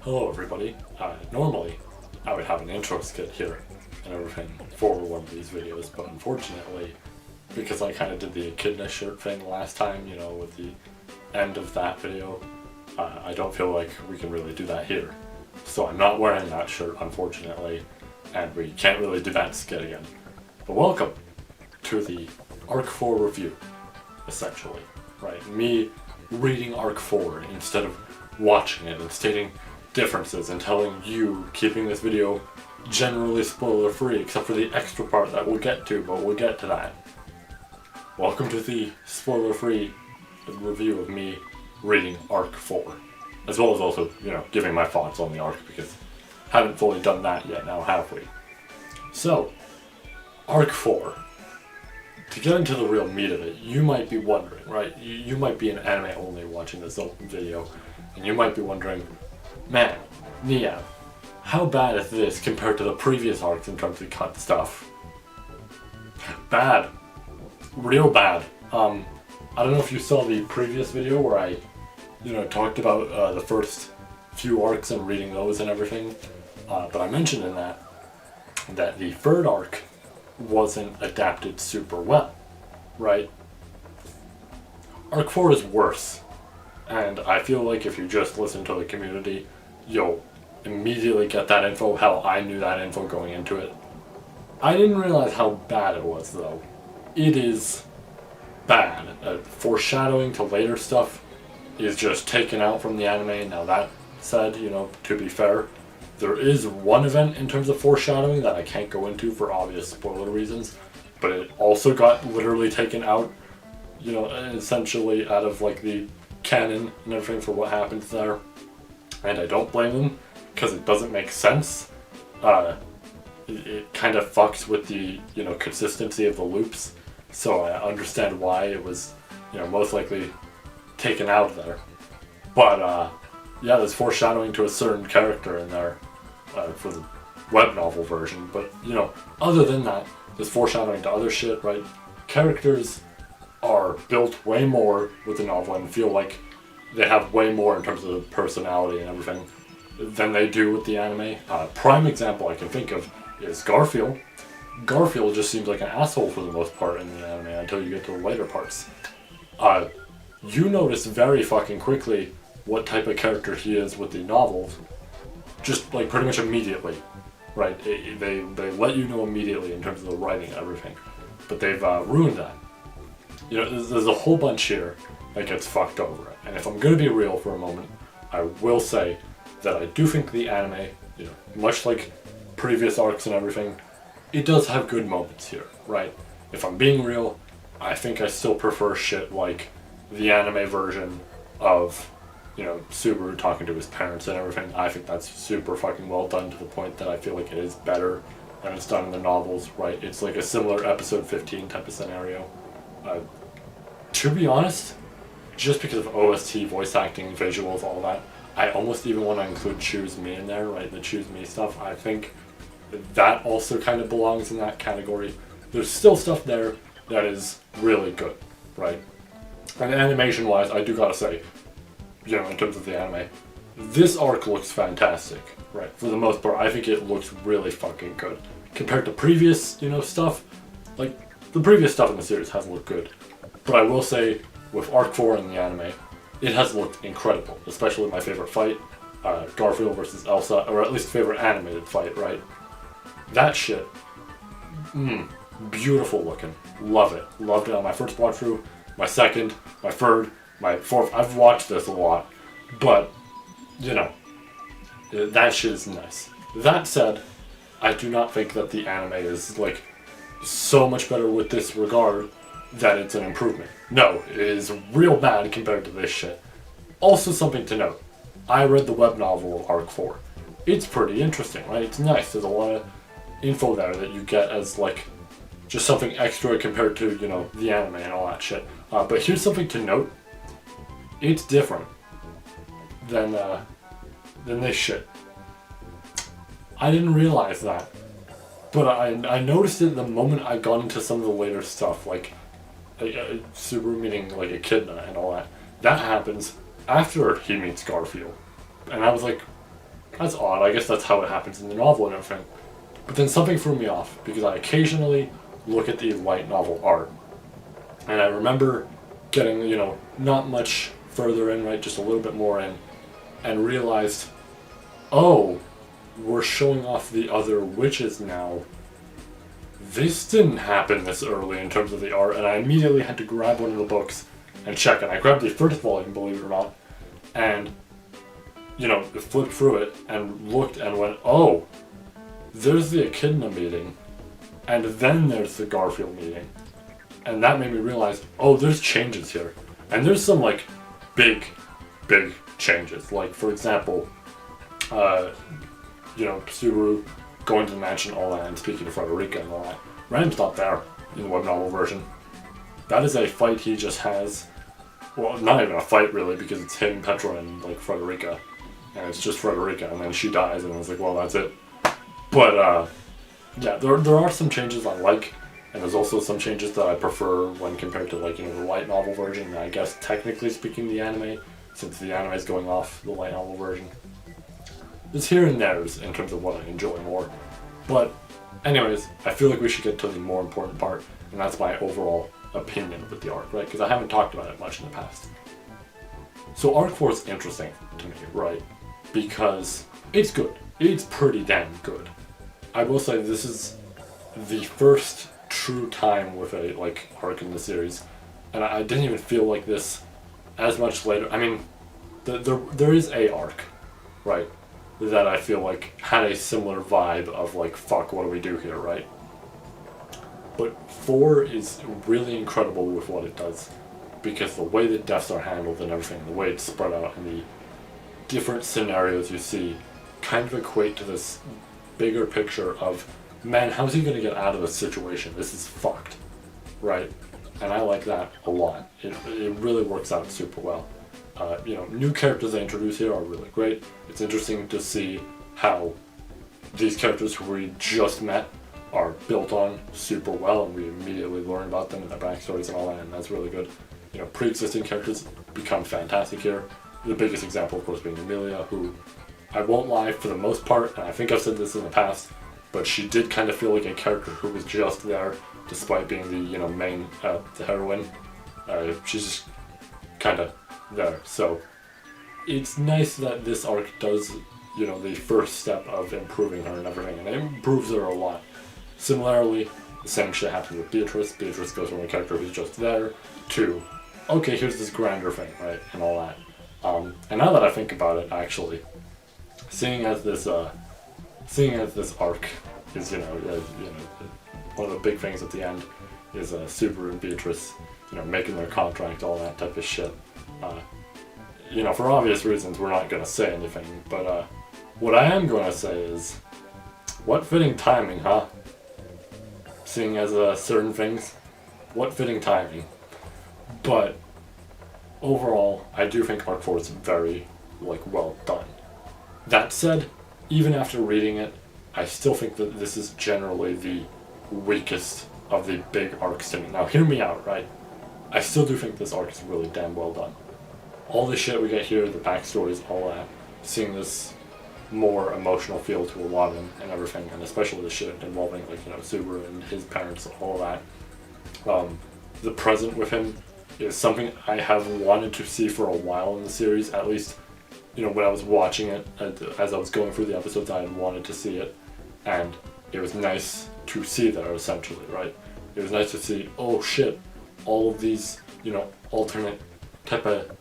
Hello everybody. Normally, I would have an intro skit here and everything for one of these videos, but unfortunately, because I kind of did the echidna shirt thing last time, with the end of that video, I don't feel like we can really do that here. So I'm not wearing that shirt, unfortunately, and we can't really do that skit again. But welcome to the Arc 4 review, essentially, right? Me reading Arc 4 instead of watching it and stating differences and telling you, keeping this video generally spoiler free except for the extra part that we'll get to, but we'll get to that. Welcome to the spoiler free review of me reading Arc 4, as well as also, giving my thoughts on the arc, because I haven't fully done that yet now, have we? So, Arc 4. To get into the real meat of it, you might be wondering, right? You might be an anime only watching this video, and you might be wondering, man, Nia, how bad is this compared to the previous arcs in terms of cut stuff? Bad. Real bad. I don't know if you saw the previous video where I, talked about the first few arcs and reading those and everything, but I mentioned in that the third arc wasn't adapted super well, right? Arc 4 is worse, and I feel like if you just listen to the community, you'll immediately get that info. Hell, I knew that info going into it. I didn't realize how bad it was, though. It is bad. Foreshadowing to later stuff is just taken out from the anime. Now that said, to be fair, there is one event in terms of foreshadowing that I can't go into for obvious spoiler reasons, but it also got literally taken out, essentially out of like the canon and everything for what happens there. And I don't blame them, because it doesn't make sense. It kind of fucks with the, consistency of the loops, so I understand why it was, most likely taken out of there. But, yeah, there's foreshadowing to a certain character in there for the web novel version, but, other than that, there's foreshadowing to other shit, right? Characters are built way more with the novel and feel like they have way more in terms of personality and everything than they do with the anime. Prime example I can think of is Garfield. Garfield just seems like an asshole for the most part in the anime until you get to the later parts. You notice very fucking quickly what type of character he is with the novels, just like pretty much immediately, right? They let you know immediately in terms of the writing and everything, but they've ruined that. There's a whole bunch here that gets fucked over. And if I'm going to be real for a moment, I will say that I do think the anime, much like previous arcs and everything, it does have good moments here, right? If I'm being real, I think I still prefer shit like the anime version of, Subaru talking to his parents and everything. I think that's super fucking well done to the point that I feel like it is better than it's done in the novels, right? It's like a similar episode 15 type of scenario. To be honest, just because of OST, voice acting, visuals, all that, I almost even want to include Choose Me in there, right? The Choose Me stuff. I think that also kind of belongs in that category. There's still stuff there that is really good, right? And animation-wise, I do gotta say, in terms of the anime, this arc looks fantastic, right? For the most part, I think it looks really fucking good. Compared to previous, stuff, like, the previous stuff in the series hasn't looked good. But I will say, with Arc 4 in the anime, it has looked incredible, especially my favorite fight, Garfield versus Elsa, or at least favorite animated fight, right? That shit, beautiful looking, love it, loved it on my first watch through, my second, my third, my fourth. I've watched this a lot, but, that shit is nice. That said, I do not think that the anime is, like, so much better with this regard that it's an improvement. No, it is real bad compared to this shit. Also something to note, I read the web novel of Arc 4. It's pretty interesting, right? It's nice. There's a lot of info there that you get as, like, just something extra compared to, the anime and all that shit. But here's something to note. It's different than this shit. I didn't realize that. But I noticed it the moment I got into some of the later stuff, like Subaru meeting like Echidna and all that. That happens after he meets Garfield. And I was like, that's odd. I guess that's how it happens in the novel and everything. But then something threw me off, because I occasionally look at the light novel art. And I remember getting, not much further in, right, just a little bit more in, and realized, oh, we're showing off the other witches now. This didn't happen this early in terms of the art, and I immediately had to grab one of the books and check it. I grabbed the first volume, believe it or not, and, flipped through it and looked and went, oh, there's the Echidna meeting, and then there's the Garfield meeting. And that made me realize, oh, there's changes here. And there's some, big changes. Like, for example, Subaru going to the mansion, all that, and speaking to Frederica and all that. Ram's not there in the web novel version. That is a fight he just has. Well, not even a fight, really, because it's him, Petra, and, Frederica. And it's just Frederica, and then she dies, and it's like, well, that's it. But, yeah, there are some changes I like, and there's also some changes that I prefer when compared to, the light novel version, and I guess, technically speaking, the anime, since the anime is going off the light novel version. There's here and there's in terms of what I enjoy more. But, anyways, I feel like we should get to the more important part, and that's my overall opinion with the arc, right? Because I haven't talked about it much in the past. So Arc 4 is interesting to me, right? Because it's good. It's pretty damn good. I will say this is the first true time with a, arc in the series, and I didn't even feel like this as much later. I mean, there is a arc, right, that I feel like had a similar vibe of, fuck, what do we do here, right? But 4 is really incredible with what it does, because the way that deaths are handled and everything, the way it's spread out, and the different scenarios you see kind of equate to this bigger picture of, man, how's he going to get out of this situation? This is fucked, right? And I like that a lot. It really works out super well. New characters they introduce here are really great. It's interesting to see how these characters who we just met are built on super well, and we immediately learn about them and their backstories and all that, and that's really good. Pre-existing characters become fantastic here. The biggest example, of course, being Amelia, who, I won't lie, for the most part, and I think I've said this in the past, but she did kind of feel like a character who was just there, despite being the, main, the heroine. She's just kind of there. So, it's nice that this arc does, the first step of improving her and everything, and it improves her a lot. Similarly, the same shit happens with Beatrice. Beatrice goes from a character who's just there to, okay, here's this grander thing, right, and all that. And now that I think about it, actually, seeing as this arc is, one of the big things at the end is Subaru and Beatrice, making their contract, all that type of shit. For obvious reasons, we're not going to say anything, but what I am going to say is, what fitting timing, huh? Seeing as certain things, what fitting timing. But overall, I do think Arc 4 is very, well done. That said, even after reading it, I still think that this is generally the weakest of the big arcs to me. Now, hear me out, right? I still do think this arc is really damn well done. All the shit we get here, the backstories, all that, seeing this more emotional feel to a lot of them and everything, and especially the shit involving, Subaru and his parents, all that. The present with him is something I have wanted to see for a while in the series, at least, when I was watching it, as I was going through the episodes, I had wanted to see it, and it was nice to see there, essentially, right? It was nice to see, oh shit, all of these, alternate type of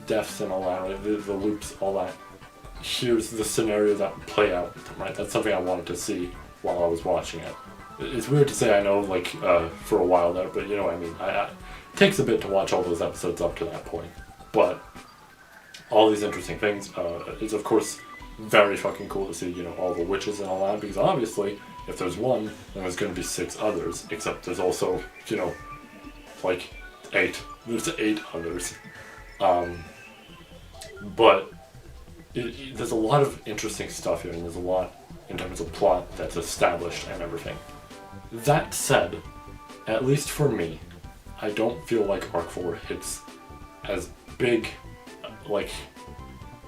deaths and all that, right? The loops, all that. Here's the scenario that would play out, right? That's something I wanted to see while I was watching it. It's weird to say I know, for a while there, but you know what I mean. It takes a bit to watch all those episodes up to that point. But all these interesting things, it's of course very fucking cool to see, all the witches and all that, because obviously, if there's one, then there's going to be 6 others, except there's also, 8. There's 8 others. But there's a lot of interesting stuff here, and there's a lot in terms of plot that's established and everything. That said, at least for me, I don't feel like Arc 4 hits as big,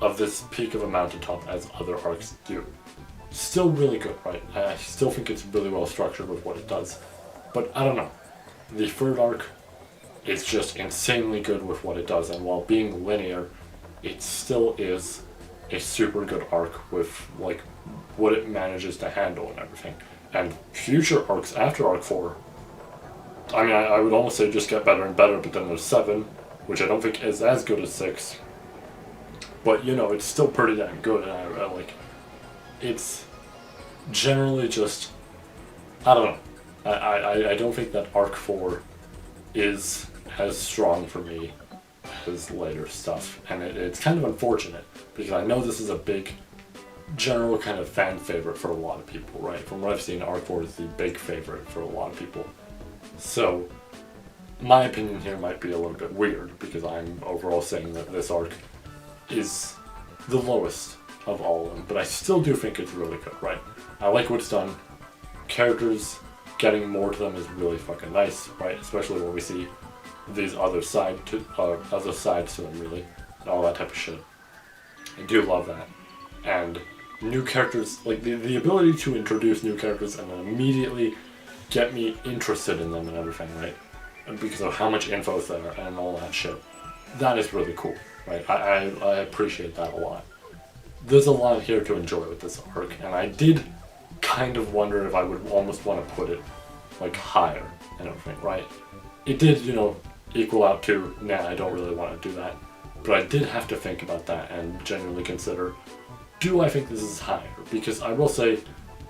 of this peak of a mountaintop as other arcs do. Still really good, right? I still think it's really well structured with what it does. But I don't know. The third arc is just insanely good with what it does, and while being linear, it still is a super good arc with like what it manages to handle and everything. And future arcs after arc 4, I mean, I would almost say just get better and better, but then there's 7, which I don't think is as good as 6. But, you know, it's still pretty damn good, and I like, it's generally just, I don't know. I don't think that arc 4 is as strong for me as later stuff, and it's kind of unfortunate, because I know this is a big, general kind of fan favorite for a lot of people, right? From what I've seen, arc 4 is the big favorite for a lot of people. So, my opinion here might be a little bit weird, because I'm overall saying that this arc is the lowest of all of them, but I still do think it's really good, right? I like what it's done. Characters, getting more to them is really fucking nice, right? Especially when we see these other sides to them, really, and all that type of shit. I do love that. And new characters, like the ability to introduce new characters and then immediately get me interested in them and everything, right? And because of how much info is there and all that shit. That is really cool, right? I appreciate that a lot. There's a lot here to enjoy with this arc, and I did kind of wonder if I would almost want to put it like higher and everything, right? It did, you know, equal out to, nah, I don't really want to do that. But I did have to think about that and genuinely consider, do I think this is higher? Because I will say,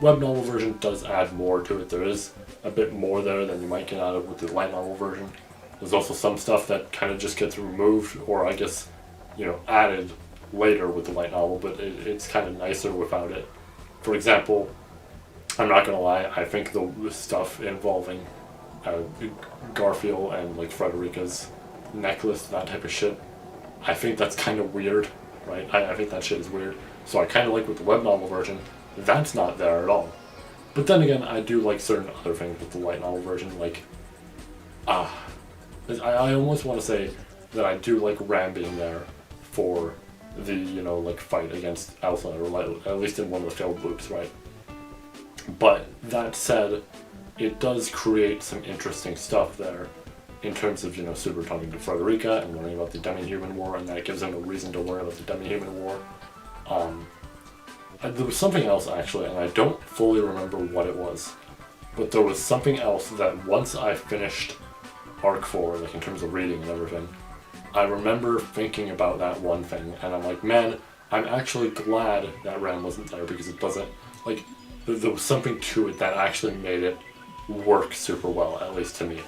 web novel version does add more to it. There is a bit more there than you might get out of with the light novel version. There's also some stuff that kind of just gets removed, or I guess, you know, added later with the light novel, but it's kind of nicer without it. For example, I'm not gonna lie, I think the stuff involving Garfield and like Frederica's necklace, that type of shit, I think that's kind of weird, right? I think that shit is weird. So I kind of like with the web novel version, that's not there at all. But then again, I do like certain other things with the light novel version, like, I almost want to say that I do like Ram being there for the, you know, like fight against Elsa, or like, at least in one of the failed loops, right? But that said, it does create some interesting stuff there in terms of, you know, Super talking to Frederica and learning about the Demi-Human War, and that gives him a reason to learn about the Demi-Human War. There was something else actually, and I don't fully remember what it was, but there was something else that once I finished Arc 4, like in terms of reading and everything, I remember thinking about that one thing, and I'm like, man, I'm actually glad that Ram wasn't there, because it doesn't, like, there was something to it that actually made it work super well, at least to me.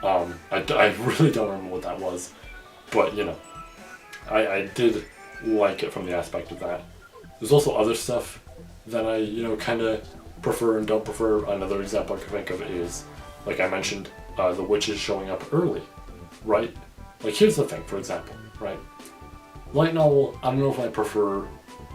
I really don't remember what that was, but, you know, I did like it from the aspect of that. There's also other stuff that I, you know, kind of prefer and don't prefer. Another example I can think of is, like I mentioned, the witches showing up early, right? Like, here's the thing, for example, right? Light novel, I don't know if I prefer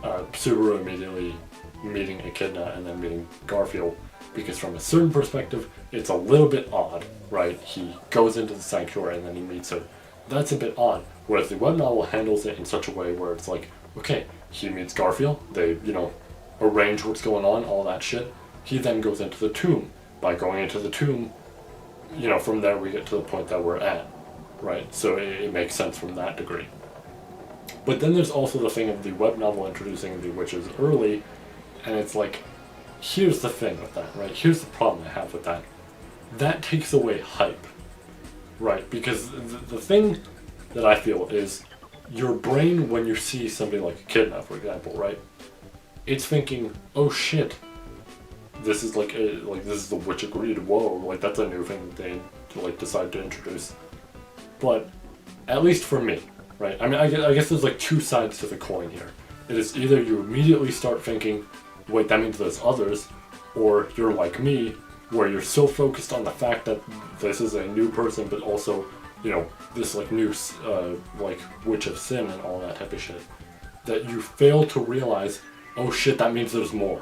Subaru immediately meeting Echidna and then meeting Garfield, because from a certain perspective, it's a little bit odd, right? He goes into the sanctuary and then he meets her. That's a bit odd. Whereas the web novel handles it in such a way where it's like, okay, he meets Garfield, they, you know, arrange what's going on, all that shit. He then goes into the tomb. By going into the tomb, you know, from there we get to the point that we're at, right? So it makes sense from that degree. But then there's also the thing of the web novel introducing the witches early, and it's like, here's the thing with that, right? Here's the problem I have with that. That takes away hype, right? Because the thing that I feel is, your brain, when you see somebody like Echidna, for example, right? It's thinking, oh shit, this is like this is the witch agreed. Whoa, like that's a new thing that they like decide to introduce. But at least for me, right? I mean, I guess there's like two sides to the coin here. It is either you immediately start thinking, wait, that means there's others, or you're like me, where you're so focused on the fact that this is a new person, but also, you know, this like new like witch of sin and all that type of shit, that you fail to realize, oh shit, that means there's more.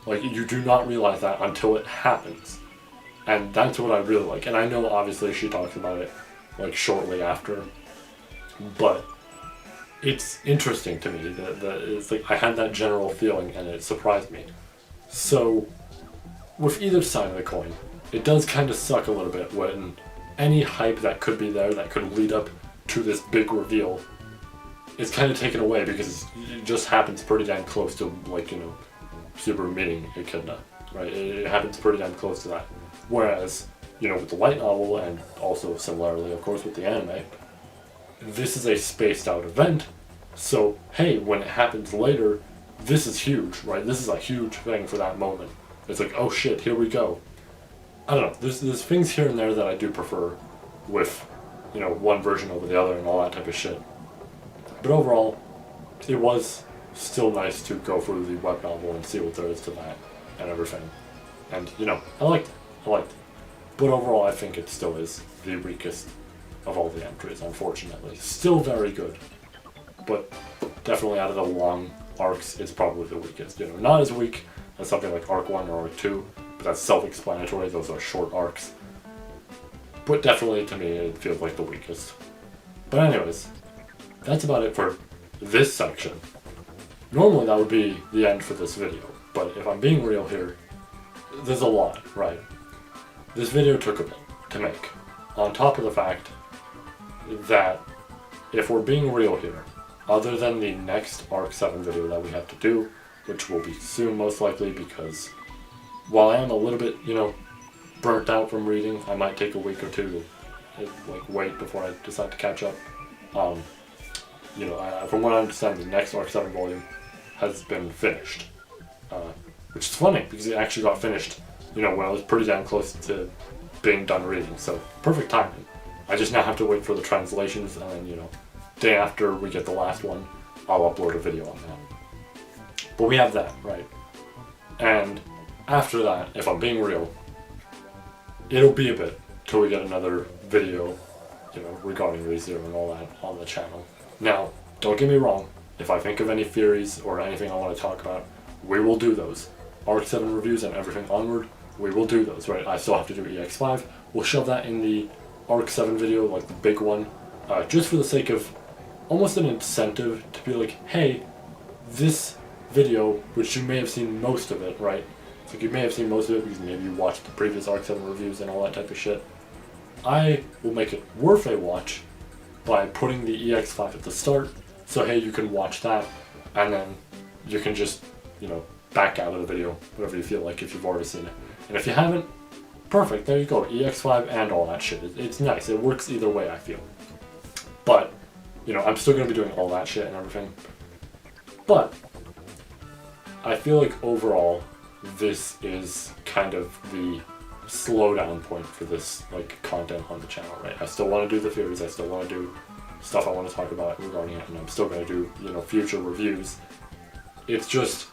Like, you do not realize that until it happens. And that's what I really like. And I know obviously she talks about it like shortly after, but it's interesting to me that it's like I had that general feeling and it surprised me. So with either side of the coin, it does kind of suck a little bit when any hype that could be there that could lead up to this big reveal is kind of taken away because it just happens pretty damn close to, like, you know, Subaru meeting Echidna, right? It happens pretty damn close to that. Whereas, you know, with the light novel, and also similarly, of course, with the anime, this is a spaced out event, so hey, when it happens later, this is huge, right? This is a huge thing for that moment. It's like, oh shit, here we go. I don't know, there's things here and there that I do prefer with, you know, one version over the other and all that type of shit. But overall, it was still nice to go through the web novel and see what there is to that and everything. And, you know, I liked it. But overall, I think it still is the weakest of all the entries, unfortunately. Still very good, but definitely out of the long arcs, it's probably the weakest. You know, not as weak as something like Arc 1 or Arc 2, but that's self-explanatory, those are short arcs. But definitely, to me, it feels like the weakest. But anyways, that's about it for this section. Normally that would be the end for this video, but if I'm being real here, there's a lot, right? This video took a bit to make, on top of the fact that, if we're being real here, other than the next Arc 7 video that we have to do, which will be soon most likely, because while I am a little bit, you know, burnt out from reading, I might take a week or two to, like, wait before I decide to catch up. You know, from what I understand, the next Arc 7 volume has been finished, which is funny, because it actually got finished, you know, when I was pretty damn close to being done reading, so perfect timing. I just now have to wait for the translations, and then, you know, day after we get the last one, I'll upload a video on that. But we have that, right? And after that, if I'm being real, it'll be a bit till we get another video, you know, regarding ReZero and all that on the channel. Now, don't get me wrong, if I think of any theories or anything I want to talk about, we will do those. Arc 7 reviews and everything onward, we will do those, right? I still have to do EX5. We'll shove that in the Arc 7 video, like the big one, just for the sake of almost an incentive to be like, hey, this video, which you may have seen most of it, right? It's like you may have seen most of it because maybe you watched the previous Arc 7 reviews and all that type of shit. I will make it worth a watch by putting the EX5 at the start, so hey, you can watch that, and then you can just, you know, back out of the video, whatever you feel like if you've already seen it. And if you haven't, perfect, there you go, EX5 and all that shit. It's nice, it works either way, I feel. But, you know, I'm still going to be doing all that shit and everything. But, I feel like overall, this is kind of the slowdown point for this, like, content on the channel, right? I still want to do the theories, I still want to do stuff I want to talk about regarding it, and I'm still going to do, you know, future reviews. It's just,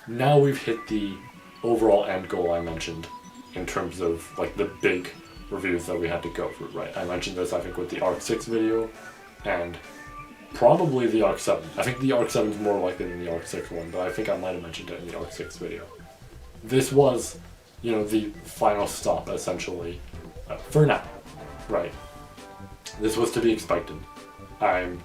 now we've hit the overall end goal I mentioned in terms of, like, the big reviews that we had to go through, right? I mentioned this, I think, with the Arc 6 video, and probably the Arc 7. I think the Arc 7 is more likely than the Arc 6 one, but I think I might have mentioned it in the Arc 6 video. This was, you know, the final stop, essentially, for now, right? This was to be expected. I'm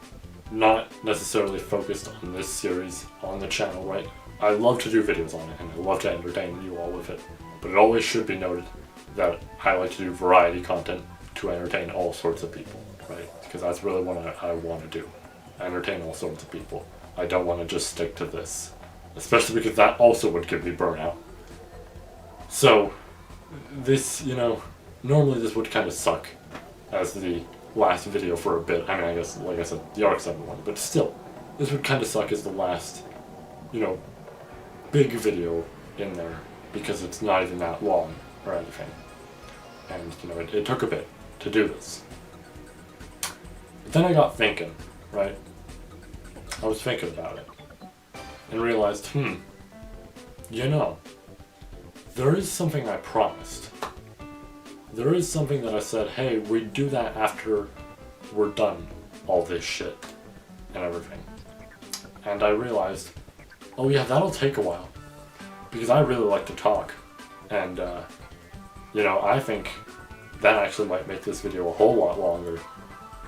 not necessarily focused on this series on the channel, right? I love to do videos on it, and I love to entertain you all with it, but it always should be noted that I like to do variety content to entertain all sorts of people, right? Because that's really what I want to do. Entertain all sorts of people. I don't want to just stick to this, especially because that also would give me burnout. So, this, you know, normally this would kind of suck as the last video for a bit. I mean, I guess, like I said, the Arc 7 one, but still, this would kind of suck as the last, you know, big video in there, because it's not even that long or anything. And, you know, it took a bit to do this. But then I got thinking, right? I was thinking about it, and realized, you know, there is something I promised. There is something that I said, hey, we do that after we're done all this shit and everything. And I realized, oh yeah, that'll take a while, because I really like to talk, and you know, I think that actually might make this video a whole lot longer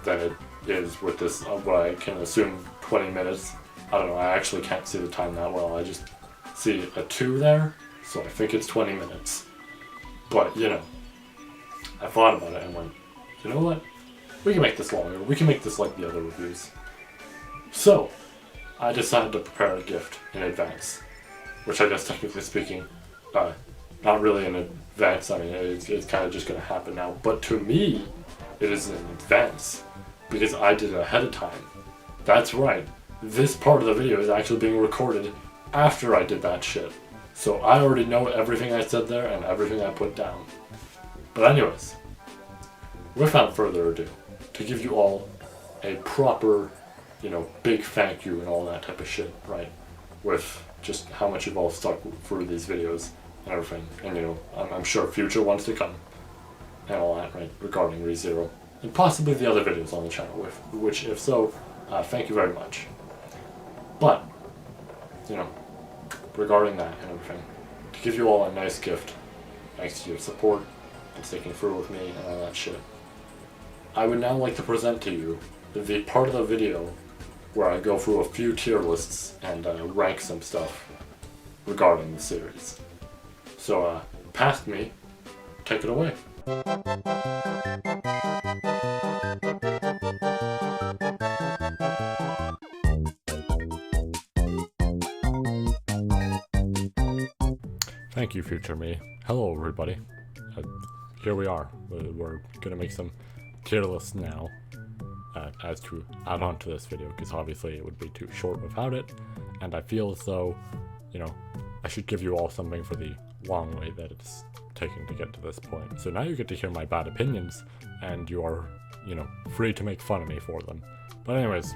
than it is with this, what I can assume 20 minutes. I don't know, I actually can't see the time that well. I just see a 2 there, so I think it's 20 minutes. But, you know, I thought about it and went, you know what? We can make this longer. We can make this like the other reviews. So, I decided to prepare a gift in advance. Which I guess technically speaking, not really in advance. I mean, it's kind of just going to happen now. But to me, it is in advance. Because I did it ahead of time. That's right. This part of the video is actually being recorded after I did that shit. So I already know everything I said there and everything I put down. But anyways, without further ado, to give you all a proper, you know, big thank you and all that type of shit, right? With just how much you've all stuck through these videos and everything. And, you know, I'm sure future ones to come and all that, right, regarding ReZero. And possibly the other videos on the channel, which if so, thank you very much. But, you know, regarding that and everything, to give you all a nice gift, thanks to your support and sticking through with me and all that shit, I would now like to present to you the part of the video where I go through a few tier lists and rank some stuff regarding the series. So, past me, take it away. Thank you, future me. Hello, everybody. Here we are. We're gonna make some tier lists now as to add on to this video, because obviously it would be too short without it, and I feel as though, you know, I should give you all something for the long way that it's taken to get to this point. So now you get to hear my bad opinions, and you are, you know, free to make fun of me for them. But anyways,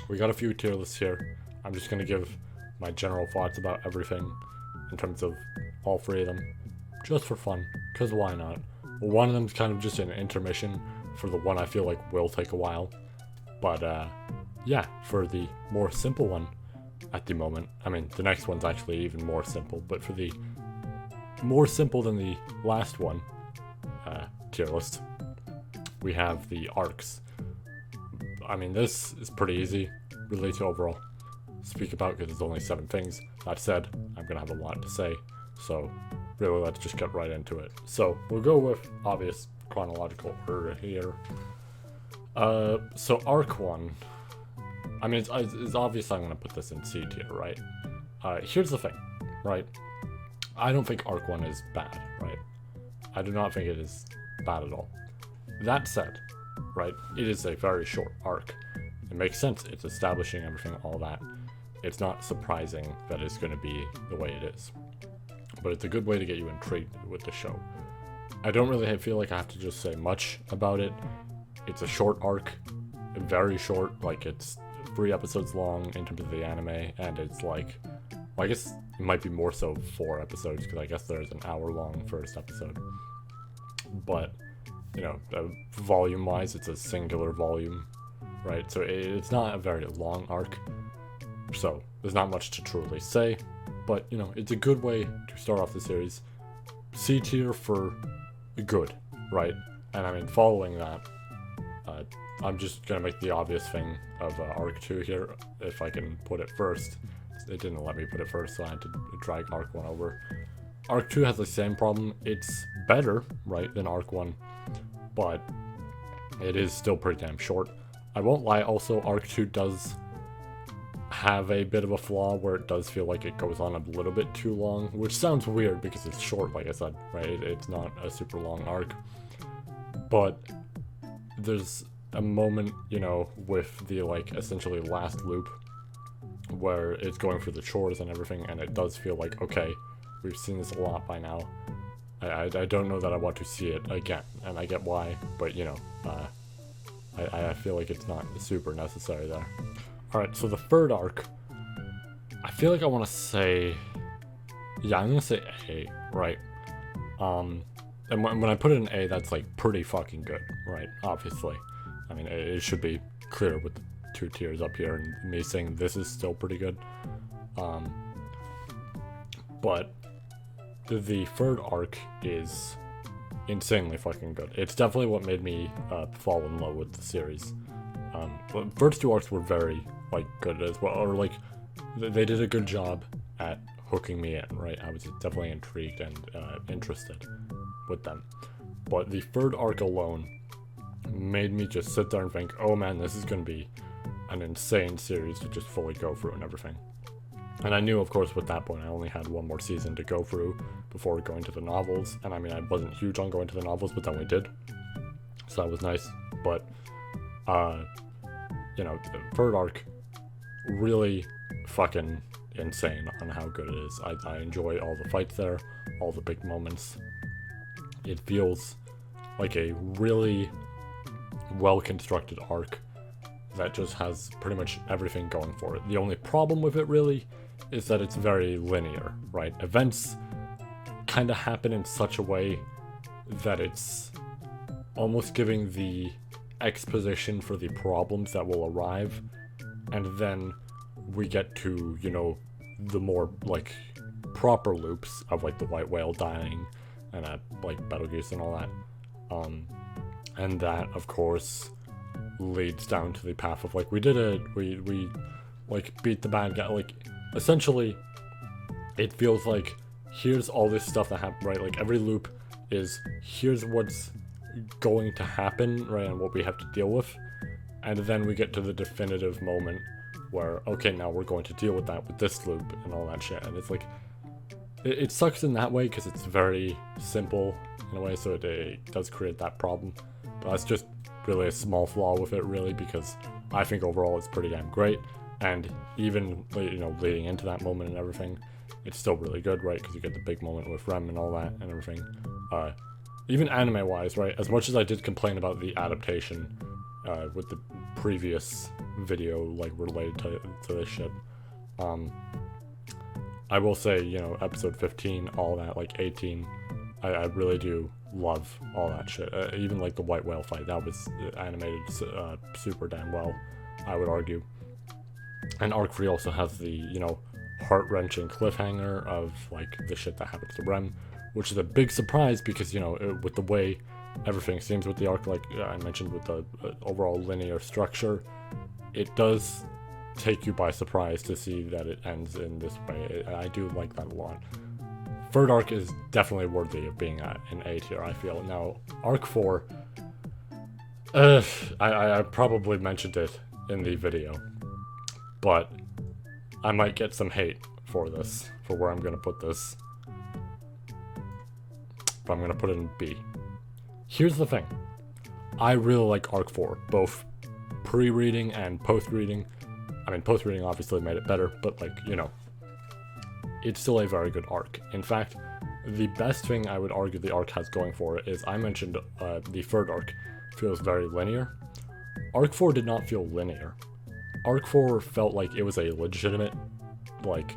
we got a few tier lists here. I'm just gonna give my general thoughts about everything in terms of all three of them, just for fun, because why not? One of them's kind of just an intermission for the one I feel like will take a while. But yeah, for the more simple one at the moment, I mean, the next one's actually even more simple, but for the more simple than the last one tier list, we have the arcs. I mean, this is pretty easy, really, to overall speak about, because there's only 7 things. That said, I'm gonna have a lot to say, so really let's just get right into it. So we'll go with obvious chronological order here. So arc 1, I mean, it's obvious I'm gonna put this in C tier, right? Here's the thing, right? I don't think arc 1 is bad, right? I do not think it is bad at all. That said, right, it is a very short arc. It makes sense, it's establishing everything, all that. It's not surprising that it's going to be the way it is. But it's a good way to get you intrigued with the show. I don't really feel like I have to just say much about it. It's a short arc, very short, like it's 3 episodes long in terms of the anime, and it's like, well, I guess it might be more so 4 episodes, because I guess there's an hour-long first episode. But, you know, volume-wise, it's a singular volume, right? So it's not a very long arc. So, there's not much to truly say, but, you know, it's a good way to start off the series. C tier for good, right? And I mean, following that, I'm just gonna make the obvious thing of Arc 2 here, if I can put it first. It didn't let me put it first, so I had to drag Arc 1 over. Arc 2 has the same problem. It's better, right, than Arc 1, but it is still pretty damn short. I won't lie, also, Arc 2 does have a bit of a flaw where it does feel like it goes on a little bit too long, which sounds weird because it's short, like I said, right? It's not a super long arc. But there's a moment, you know, with the, like, essentially last loop where it's going through the chores and everything, and it does feel like, okay, we've seen this a lot by now. I don't know that I want to see it again, and I get why, but, you know, I feel like it's not super necessary there. Alright, so the third arc, I feel like I want to say, yeah, I'm going to say A, right? And when I put it in A, that's like pretty fucking good, right? Obviously. I mean, it should be clear with the 2 tiers up here, and me saying this is still pretty good. But the third arc is insanely fucking good. It's definitely what made me fall in love with the series. The first 2 arcs were very like good as well, or like they did a good job at hooking me in, right? I was definitely intrigued and interested with them. But the third arc alone made me just sit there and think, oh man, this is going to be an insane series to just fully go through and everything. And I knew, of course, with that point, I only had one more season to go through before going to the novels. And I mean, I wasn't huge on going to the novels, but then we did. So that was nice. But, you know, the third arc, really fucking insane on how good it is. I enjoy all the fights there, all the big moments. It feels like a really well-constructed arc that just has pretty much everything going for it. The only problem with it really is that it's very linear, right? Events kind of happen in such a way that it's almost giving the exposition for the problems that will arrive, and then we get to, you know, the more like proper loops of like the white whale dying and like Betelgeuse and all that, and that of course leads down to the path of like we did it, we like beat the bad guy. Like essentially it feels like here's all this stuff that happened, right? Like every loop is here's what's going to happen, right, and what we have to deal with, and then we get to the definitive moment where okay, now we're going to deal with that with this loop and all that shit. And it's like it sucks in that way because it's very simple in a way, so it does create that problem. But that's just really a small flaw with it, really, because I think overall it's pretty damn great. And even, you know, leading into that moment and everything, it's still really good, right? Because you get the big moment with Rem and all that and everything. Even anime-wise, right? As much as I did complain about the adaptation with the previous video, like related to this shit, I will say, you know, episode 15, all that, like 18, I really do love all that shit. Even like the white whale fight, that was animated super damn well, I would argue. And Arc 3 also has the, you know, heart-wrenching cliffhanger of like the shit that happens to Rem, which is a big surprise because, you know, with the way everything seems with the arc, like I mentioned, with the overall linear structure, it does take you by surprise to see that it ends in this way. I do like that a lot. Third arc is definitely worthy of being an A tier, I feel. Now, Arc 4, I probably mentioned it in the video, but I might get some hate for this, for where I'm going to put this. But I'm going to put it in B. Here's the thing. I really like Arc 4, both pre-reading and post-reading. I mean, post-reading obviously made it better, but like, you know, it's still a very good arc. In fact, the best thing I would argue the arc has going for it is, I mentioned the third arc feels very linear. Arc 4 did not feel linear. Arc 4 felt like it was a legitimate, like,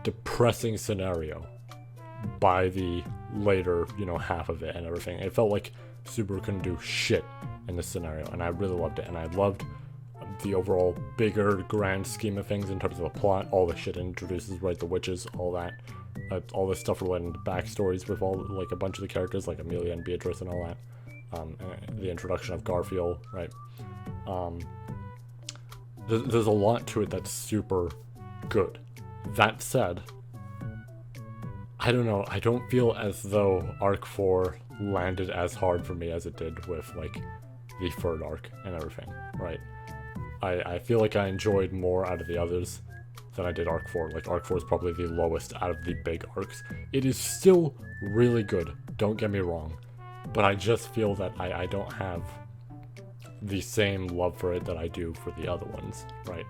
depressing scenario by the later, you know, half of it and everything. It felt like Subaru couldn't do shit in this scenario, and I really loved it. And I loved the overall bigger grand scheme of things in terms of the plot, all the shit it introduces, right, the witches, all that, all this stuff related to backstories with all, like, a bunch of the characters, like Amelia and Beatrice and all that, and the introduction of Garfield, right. There's a lot to it that's super good. That said, I don't know, I don't feel as though Arc 4 landed as hard for me as it did with, like, the third arc and everything, right? I feel like I enjoyed more out of the others than I did Arc 4. Like, Arc 4 is probably the lowest out of the big arcs. It is still really good, don't get me wrong, but I just feel that I don't have the same love for it that I do for the other ones, right?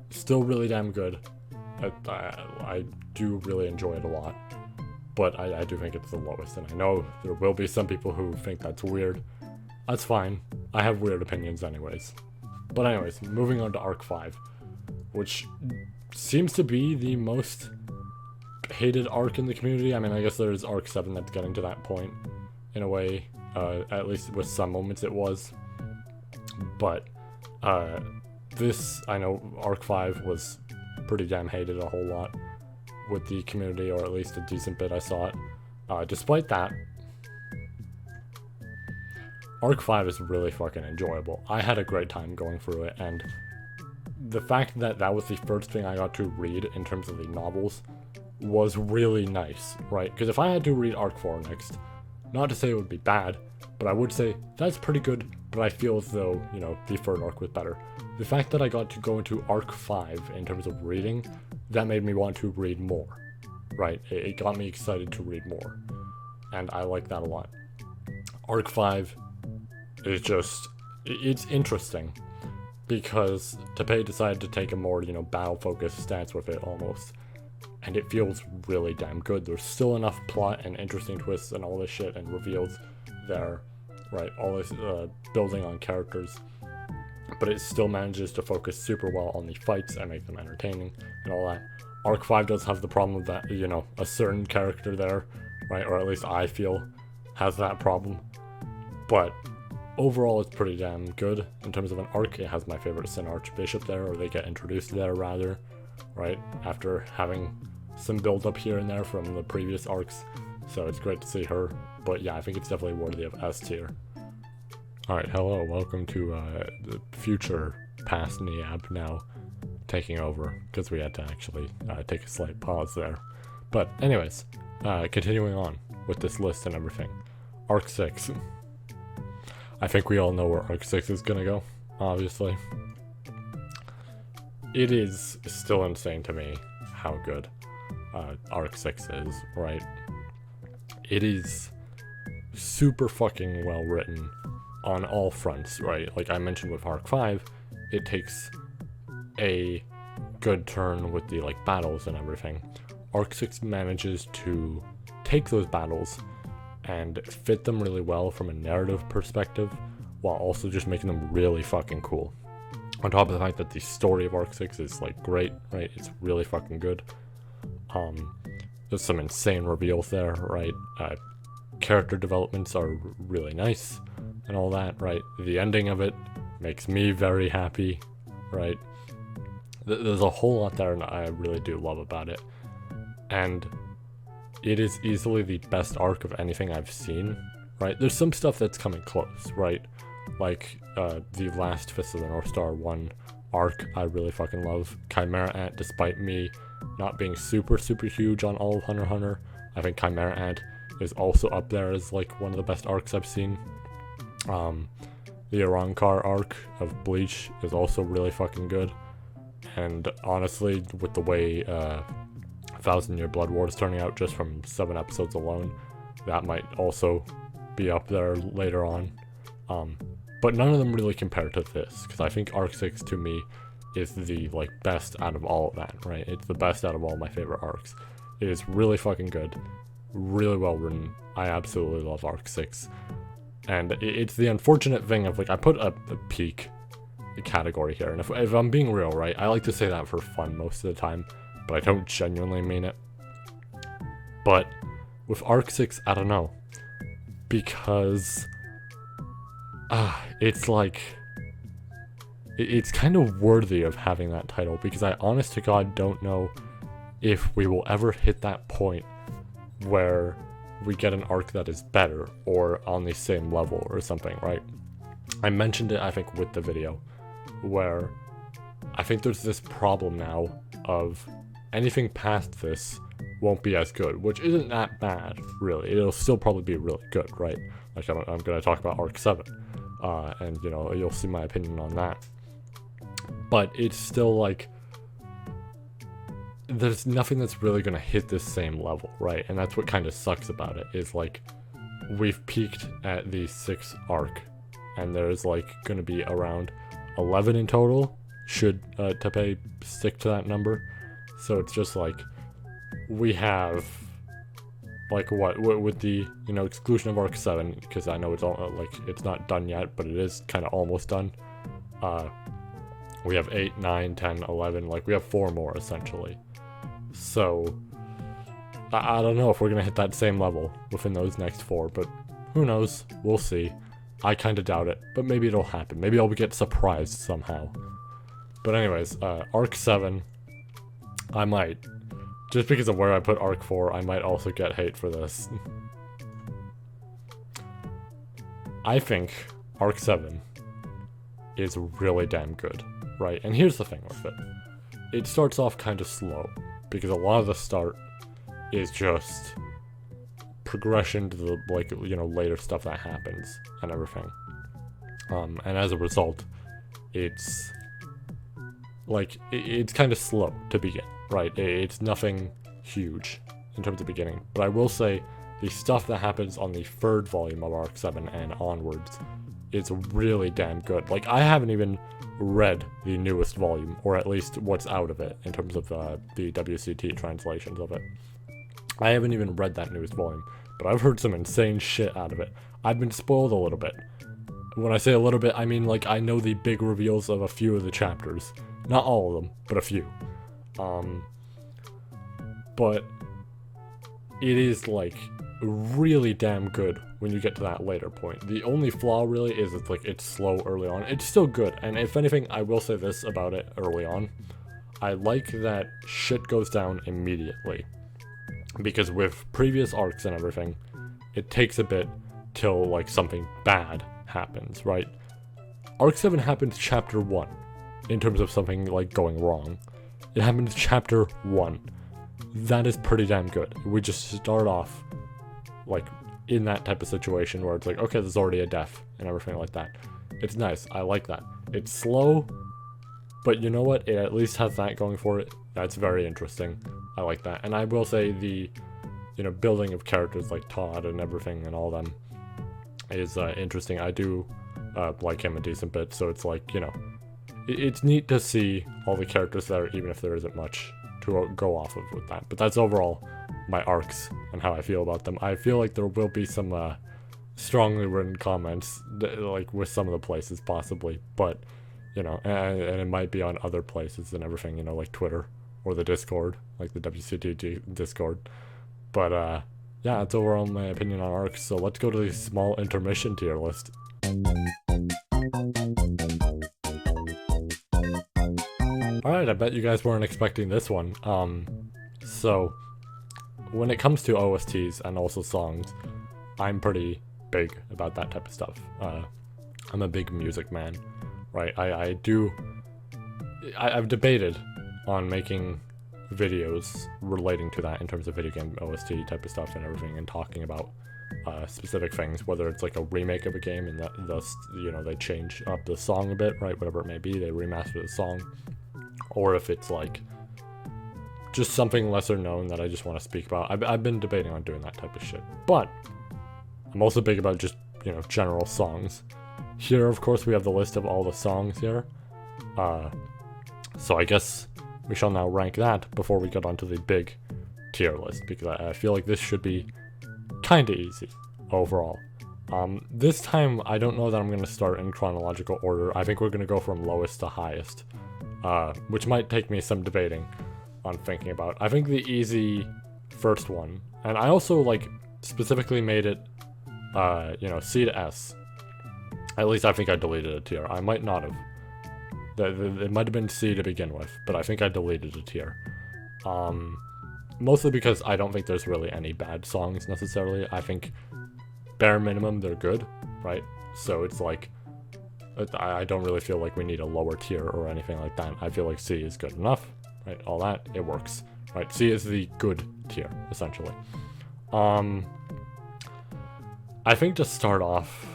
Still really damn good. I do really enjoy it a lot, but I do think it's the lowest, and I know there will be some people who think that's weird. That's fine. I have weird opinions anyways. But anyways, moving on to Arc 5, which seems to be the most hated arc in the community. I mean, I guess there's Arc 7 that's getting to that point, in a way, at least with some moments it was. But, this, I know Arc 5 was pretty damn hated a whole lot with the community, or at least a decent bit I saw it. Despite that, Arc 5 is really fucking enjoyable. I had a great time going through it, and the fact that that was the first thing I got to read in terms of the novels was really nice, right? Because if I had to read Arc 4 next, not to say it would be bad, but I would say that's pretty good, but I feel as though, you know, the third arc was better. The fact that I got to go into Arc 5 in terms of reading, that made me want to read more, right? It got me excited to read more, and I like that a lot. Arc 5 is just, it's interesting, because Teppei decided to take a more, you know, battle-focused stance with it almost, and it feels really damn good. There's still enough plot and interesting twists and all this shit and reveals there, right? All this building on characters, but it still manages to focus super well on the fights and make them entertaining and all that. Arc 5 does have the problem that, you know, a certain character there, right, or at least I feel, has that problem, but overall it's pretty damn good in terms of an arc. It has my favorite Sin Archbishop there, or they get introduced there rather, right, after having some build up here and there from the previous arcs, so it's great to see her. But yeah, I think it's definitely worthy of S tier. Alright, hello, welcome to the future past Niab now taking over, because we had to actually take a slight pause there. But anyways, continuing on with this list and everything. Arc 6. I think we all know where Arc 6 is gonna go, obviously. It is still insane to me how good Arc 6 is, right? It is super fucking well written on all fronts, right? Like I mentioned with Arc 5, it takes a good turn with the like battles and everything. Arc 6 manages to take those battles and fit them really well from a narrative perspective, while also just making them really fucking cool. On top of the fact that the story of Arc 6 is like great, right? It's really fucking good. There's some insane reveals there, right? Character developments are really nice and all that, right? The ending of it makes me very happy, right? There's a whole lot there, and I really do love about it. And it is easily the best arc of anything I've seen, right? There's some stuff that's coming close, right? Like the last Fist of the North Star 1 arc, I really fucking love. Chimera Ant, despite me not being super huge on all of Hunter x Hunter, I think Chimera Ant is also up there as like one of the best arcs I've seen. The Arrancar arc of Bleach is also really fucking good. And honestly, with the way 1000 Year Blood War is turning out just from 7 episodes alone, that might also be up there later on. But none of them really compare to this, because I think Arc 6 to me is the like best out of all of that, right? It's the best out of all my favorite arcs. It is really fucking good, really well written. I absolutely love Arc 6. And it's the unfortunate thing of like, I put a peak category here, and if I'm being real, right, I like to say that for fun most of the time, but I don't genuinely mean it. But with Arc 6, I don't know, because it's like, it's kind of worthy of having that title, because I honest to God don't know if we will ever hit that point where we get an arc that is better or on the same level or something, right? I mentioned it, I think, with the video, where I think there's this problem now of anything past this won't be as good, which isn't that bad, really. It'll still probably be really good, right? Like, I'm going to talk about Arc 7, and, you know, you'll see my opinion on that. But it's still, like, there's nothing that's really going to hit this same level, right? And that's what kind of sucks about it, is, like, we've peaked at the 6th arc, and there's, like, going to be around 11 in total, should Teppei stick to that number. So it's just, like, we have, like, what with the, you know, exclusion of Arc 7, because I know it's all, like, it's not done yet, but it is kind of almost done. We have 8, 9, 10, 11, like, we have 4 more, essentially. So, I don't know if we're going to hit that same level within those next 4, but who knows? We'll see. I kind of doubt it, but maybe it'll happen. Maybe I'll get surprised somehow. But anyways, Arc 7, I might, just because of where I put Arc 4, I might also get hate for this. I think Arc 7 is really damn good, right? And here's the thing with it. It starts off kind of slow, because a lot of the start is just progression to the, like, you know, later stuff that happens and everything. And as a result, it's like, it's kind of slow to begin, right? It's nothing huge in terms of beginning. But I will say, the stuff that happens on the third volume of Arc 7 and onwards is really damn good. Like, I haven't even read the newest volume, or at least what's out of it, in terms of the WCT translations of it. I haven't even read that newest volume, but I've heard some insane shit out of it. I've been spoiled a little bit. When I say a little bit, I mean, like, I know the big reveals of a few of the chapters. Not all of them, but a few. But it is, like, really damn good when you get to that later point. The only flaw really is it's slow early on. It's still good, and if anything, I will say this about it early on. I like that shit goes down immediately. Because with previous arcs and everything, it takes a bit till, like, something bad happens, right? Arc 7 happens chapter 1, in terms of something, like, going wrong. It happens chapter 1. That is pretty damn good. We just start off, like, in that type of situation where it's like, okay, there's already a death and everything like that. It's nice. I like that. It's slow, but you know what? It at least has that going for it. That's very interesting. I like that. And I will say the, you know, building of characters like Todd and everything and all them is interesting. I do like him a decent bit, so it's like, you know, it's neat to see all the characters there, even if there isn't much to go off of with that. But that's overall my arcs and how I feel about them. I feel like there will be some strongly written comments, like, with some of the places possibly, but, you know, and it might be on other places and everything, you know, like Twitter or the Discord, like the WCTG Discord. But yeah, that's overall my opinion on arcs. So let's go to the small intermission tier list. Alright, I bet you guys weren't expecting this one. So when it comes to OSTs and also songs, I'm pretty big about that type of stuff. I'm a big music man, right? I've debated on making videos relating to that in terms of video game OST type of stuff and everything, and talking about specific things, whether it's like a remake of a game and thus, you know, they change up the song a bit, right? Whatever it may be, they remaster the song, or if it's like just something lesser known that I just want to speak about. I've been debating on doing that type of shit, but I'm also big about just, you know, general songs. Here, of course, we have the list of all the songs here. So I guess we shall now rank that before we get onto the big tier list, because I feel like this should be kinda easy overall. This time, I don't know that I'm going to start in chronological order. I think we're going to go from lowest to highest, which might take me some debating on thinking about. I think the easy first one, and I also, like, specifically made it, you know, C to S. At least I think I deleted a tier. I might not have. It might have been C to begin with, but I think I deleted a tier. Mostly because I don't think there's really any bad songs necessarily. I think bare minimum they're good, right? So it's like, I don't really feel like we need a lower tier or anything like that. I feel like C is good enough, right? All that, it works, right? C is the good tier, essentially. I think to start off,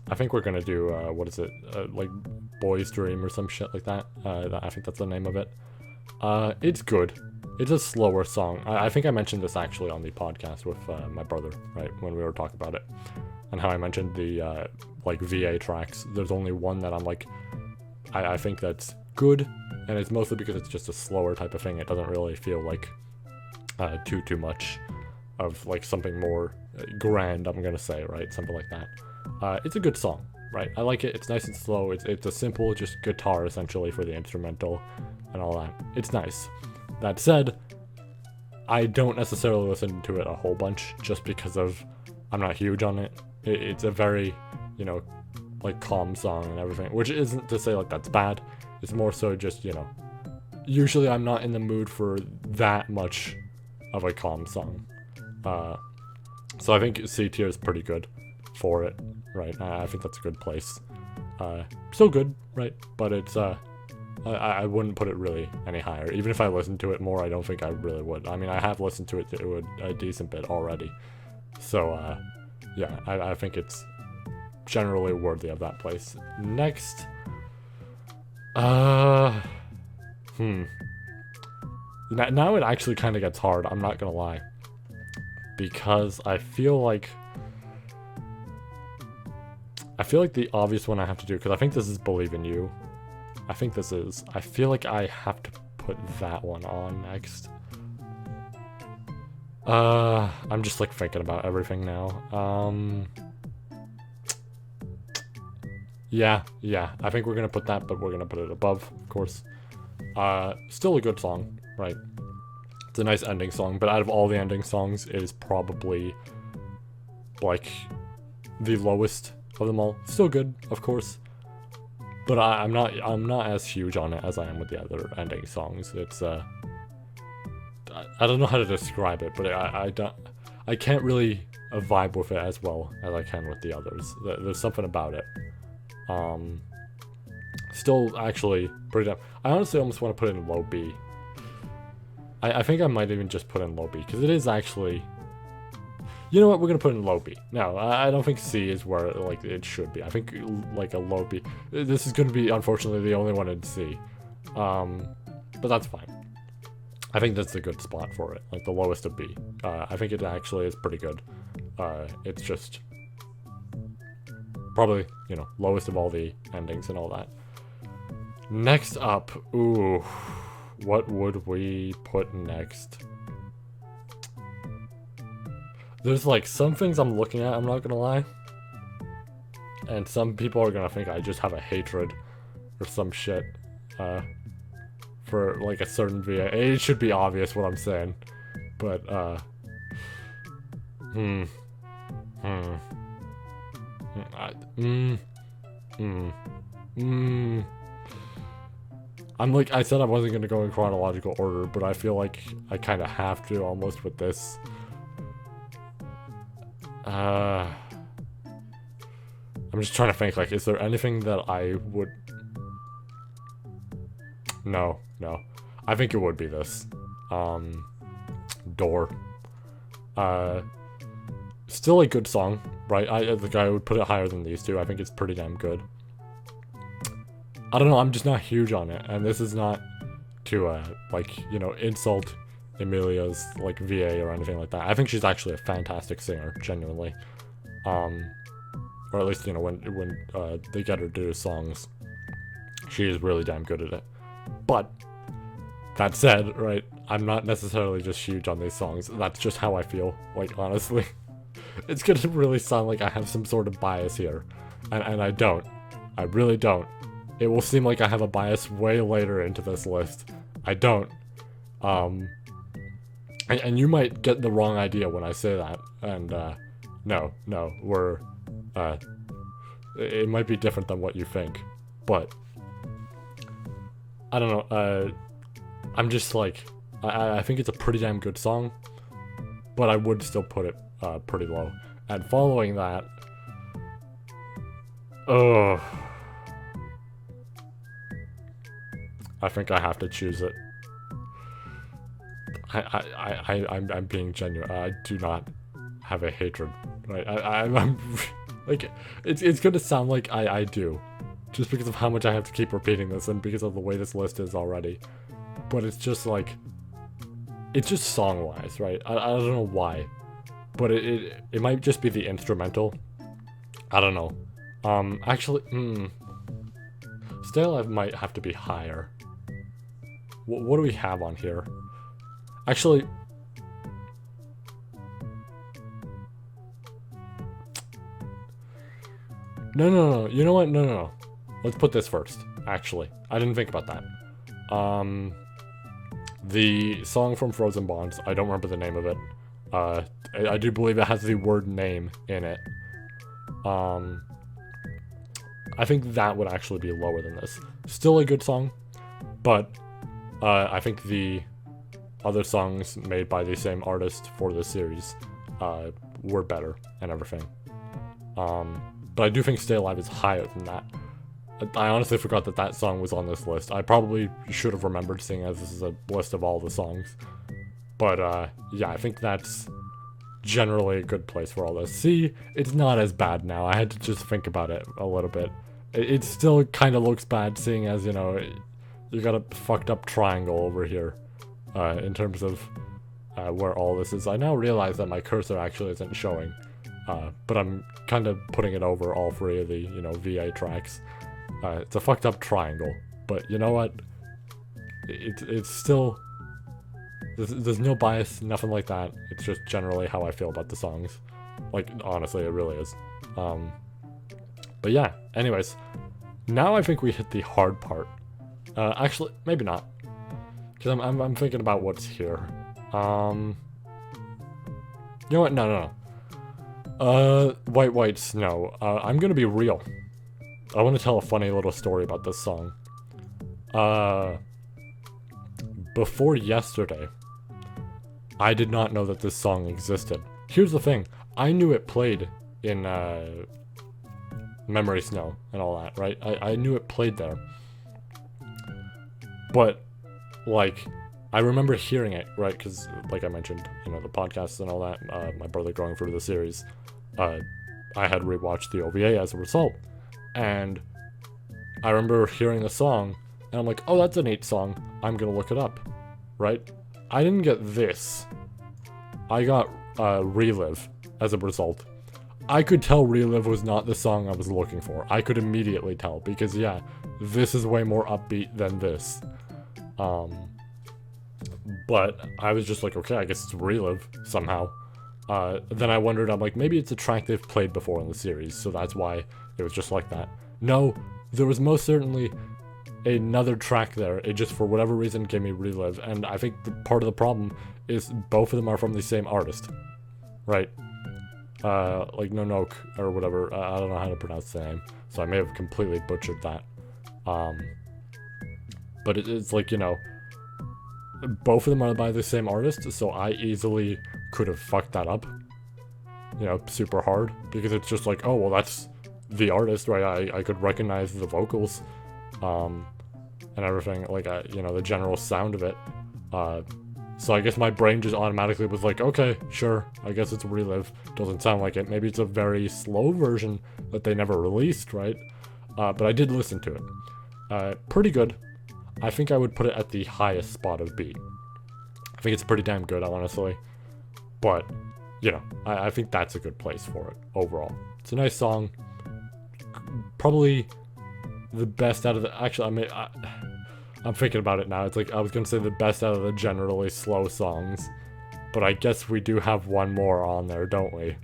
I think we're gonna do, what is it, like Boy's Dream or some shit like that. I think that's the name of it. It's good. It's a slower song. I think I mentioned this actually on the podcast with my brother, right, when we were talking about it, and how I mentioned the like VA tracks. There's only one that I'm like, I think that's good, and it's mostly because it's just a slower type of thing. It doesn't really feel like too much of like something more grand, I'm gonna say, right, something like that. It's a good song, right? I like it. It's nice and slow. It's a simple just guitar essentially for the instrumental and all that. It's nice. That said, I don't necessarily listen to it a whole bunch just because of I'm not huge on it. It's a very, you know, like calm song and everything, which isn't to say like that's bad. It's more so just, you know, usually I'm not in the mood for that much of a calm song. So I think C tier is pretty good for it, right? I think that's a good place. Still good, right? But it's, I wouldn't put it really any higher. Even if I listened to it more, I don't think I really would. I mean, I have listened to it a decent bit already. So, yeah, I think it's generally worthy of that place. Next, now it actually kind of gets hard, I'm not gonna lie. Because I feel like the obvious one I have to do, because I think this is Believe in You. I feel like I have to put that one on next. I'm just like thinking about everything now. Yeah, I think we're gonna put that, but we're gonna put it above, of course. Still a good song, right? It's a nice ending song, but out of all the ending songs, it is probably like the lowest of them all. Still good, of course, but I'm not as huge on it as I am with the other ending songs. It's I don't know how to describe it, but I can't really vibe with it as well as I can with the others. There's something about it. Still actually pretty damn. I honestly almost want to put it in low B. I think I might even just put in low B, because it is actually... You know what, we're going to put in low B. No, I don't think C is where like it should be. I think like a low B. This is going to be, unfortunately, the only one in C. But that's fine. I think that's a good spot for it, like the lowest of B. I think it actually is pretty good. It's just... probably, you know, lowest of all the endings and all that. Next up, ooh... What would we put next? There's like some things I'm looking at, I'm not gonna lie. And some people are gonna think I just have a hatred or some shit. For like a certain VA. It should be obvious what I'm saying. But, I'm like, I said I wasn't going to go in chronological order, but I feel like I kind of have to almost with this. I'm just trying to think, like, is there anything that I would... No. I think it would be this. Door. Still a good song, right? I would put it higher than these two. I think it's pretty damn good. I don't know, I'm just not huge on it, and this is not to, like, you know, insult Emilia's, like, VA or anything like that. I think she's actually a fantastic singer, genuinely. Or at least, you know, when they get her to do songs, she is really damn good at it. But, that said, right, I'm not necessarily just huge on these songs. That's just how I feel, like, honestly. It's gonna really sound like I have some sort of bias here, and I don't. I really don't. It will seem like I have a bias way later into this list. I don't. And you might get the wrong idea when I say that. And, no, we're, it might be different than what you think. But, I don't know, I'm just like, I think it's a pretty damn good song. But I would still put it, pretty low. And following that, I think I have to choose it. I'm being genuine. I do not have a hatred, right? I'm like, it's gonna sound like I do, just because of how much I have to keep repeating this and because of the way this list is already. But it's just like, it's just song-wise, right? I don't know why, but it might just be the instrumental. I don't know. Actually, Stay Alive might have to be higher. What do we have on here? Actually... No. You know what? No. Let's put this first, actually. I didn't think about that. The song from Frozen Bonds, I don't remember the name of it. I do believe it has the word name in it. I think that would actually be lower than this. Still a good song, but I think the other songs made by the same artist for this series were better and everything. But I do think Stay Alive is higher than that. I honestly forgot that that song was on this list. I probably should have remembered, seeing as this is a list of all the songs. But, yeah, I think that's generally a good place for all this. See, it's not as bad now. I had to just think about it a little bit. It still kind of looks bad, seeing as, you know, you got a fucked up triangle over here, in terms of where all this is. I now realize that my cursor actually isn't showing, but I'm kind of putting it over all three of the, you know, VA tracks. It's a fucked up triangle, but you know what? It's still... There's no bias, nothing like that. It's just generally how I feel about the songs. Like, honestly, it really is. But yeah, anyways. Now I think we hit the hard part. Actually, maybe not. Because I'm thinking about what's here. You know what? No. White Snow. I'm gonna be real. I want to tell a funny little story about this song. Before yesterday, I did not know that this song existed. Here's the thing. I knew it played in Memory Snow and all that, right? I knew it played there. But, like, I remember hearing it, right? Because, like I mentioned, you know, the podcasts and all that, my brother going through the series, I had rewatched the OVA as a result. And I remember hearing the song, and I'm like, oh, that's a neat song. I'm gonna look it up, right? I didn't get this. I got Relive as a result. I could tell Relive was not the song I was looking for. I could immediately tell, because yeah, this is way more upbeat than this. But I was just like, okay, I guess it's Relive somehow. Then I wondered, I'm like, maybe it's a track they've played before in the series, so that's why it was just like that. No, there was most certainly another track there. It just, for whatever reason, gave me Relive, and I think part of the problem is both of them are from the same artist, right? Like Nonok or whatever. I don't know how to pronounce the name, so I may have completely butchered that. But it's like, you know, both of them are by the same artist, so I easily could have fucked that up, you know, super hard, because it's just like, oh, well, that's the artist, right? I could recognize the vocals, and everything, like, you know, the general sound of it. So I guess my brain just automatically was like, okay, sure, I guess it's Relive. Doesn't sound like it. Maybe it's a very slow version that they never released, right? But I did listen to it. Pretty good. I think I would put it at the highest spot of B. I think it's pretty damn good, honestly. But, you know, I think that's a good place for it, overall. It's a nice song. Probably the best out of the... Actually, I'm thinking about it now. It's like, I was going to say the best out of the generally slow songs. But I guess we do have one more on there, don't we?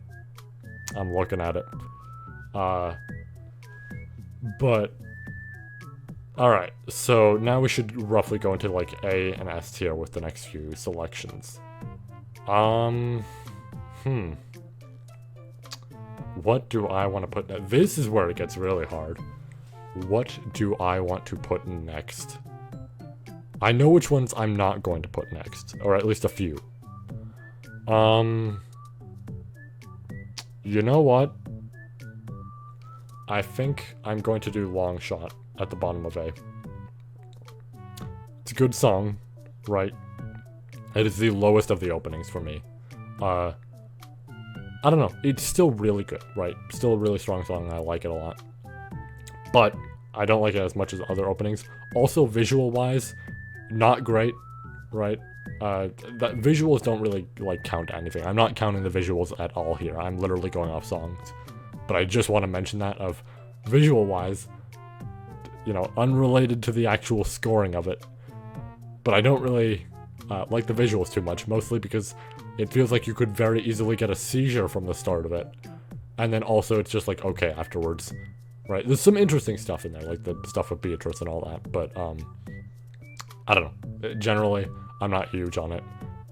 I'm looking at it. But... Alright, so now we should roughly go into, like, A and S tier with the next few selections. What do I want to put next? This is where it gets really hard. What do I want to put next? I know which ones I'm not going to put next, or at least a few. You know what? I think I'm going to do Long Shot at the bottom of A. It's a good song, right? It is the lowest of the openings for me. I don't know. It's still really good, right? Still a really strong song. I like it a lot. But I don't like it as much as other openings. Also, visual-wise, not great, right? That visuals don't really, like, count anything. I'm not counting the visuals at all here. I'm literally going off songs. But I just want to mention that of visual-wise, you know, unrelated to the actual scoring of it. But I don't really like the visuals too much, mostly because it feels like you could very easily get a seizure from the start of it. And then also it's just like, okay, afterwards, right? There's some interesting stuff in there, like the stuff with Beatrice and all that, but, I don't know. Generally, I'm not huge on it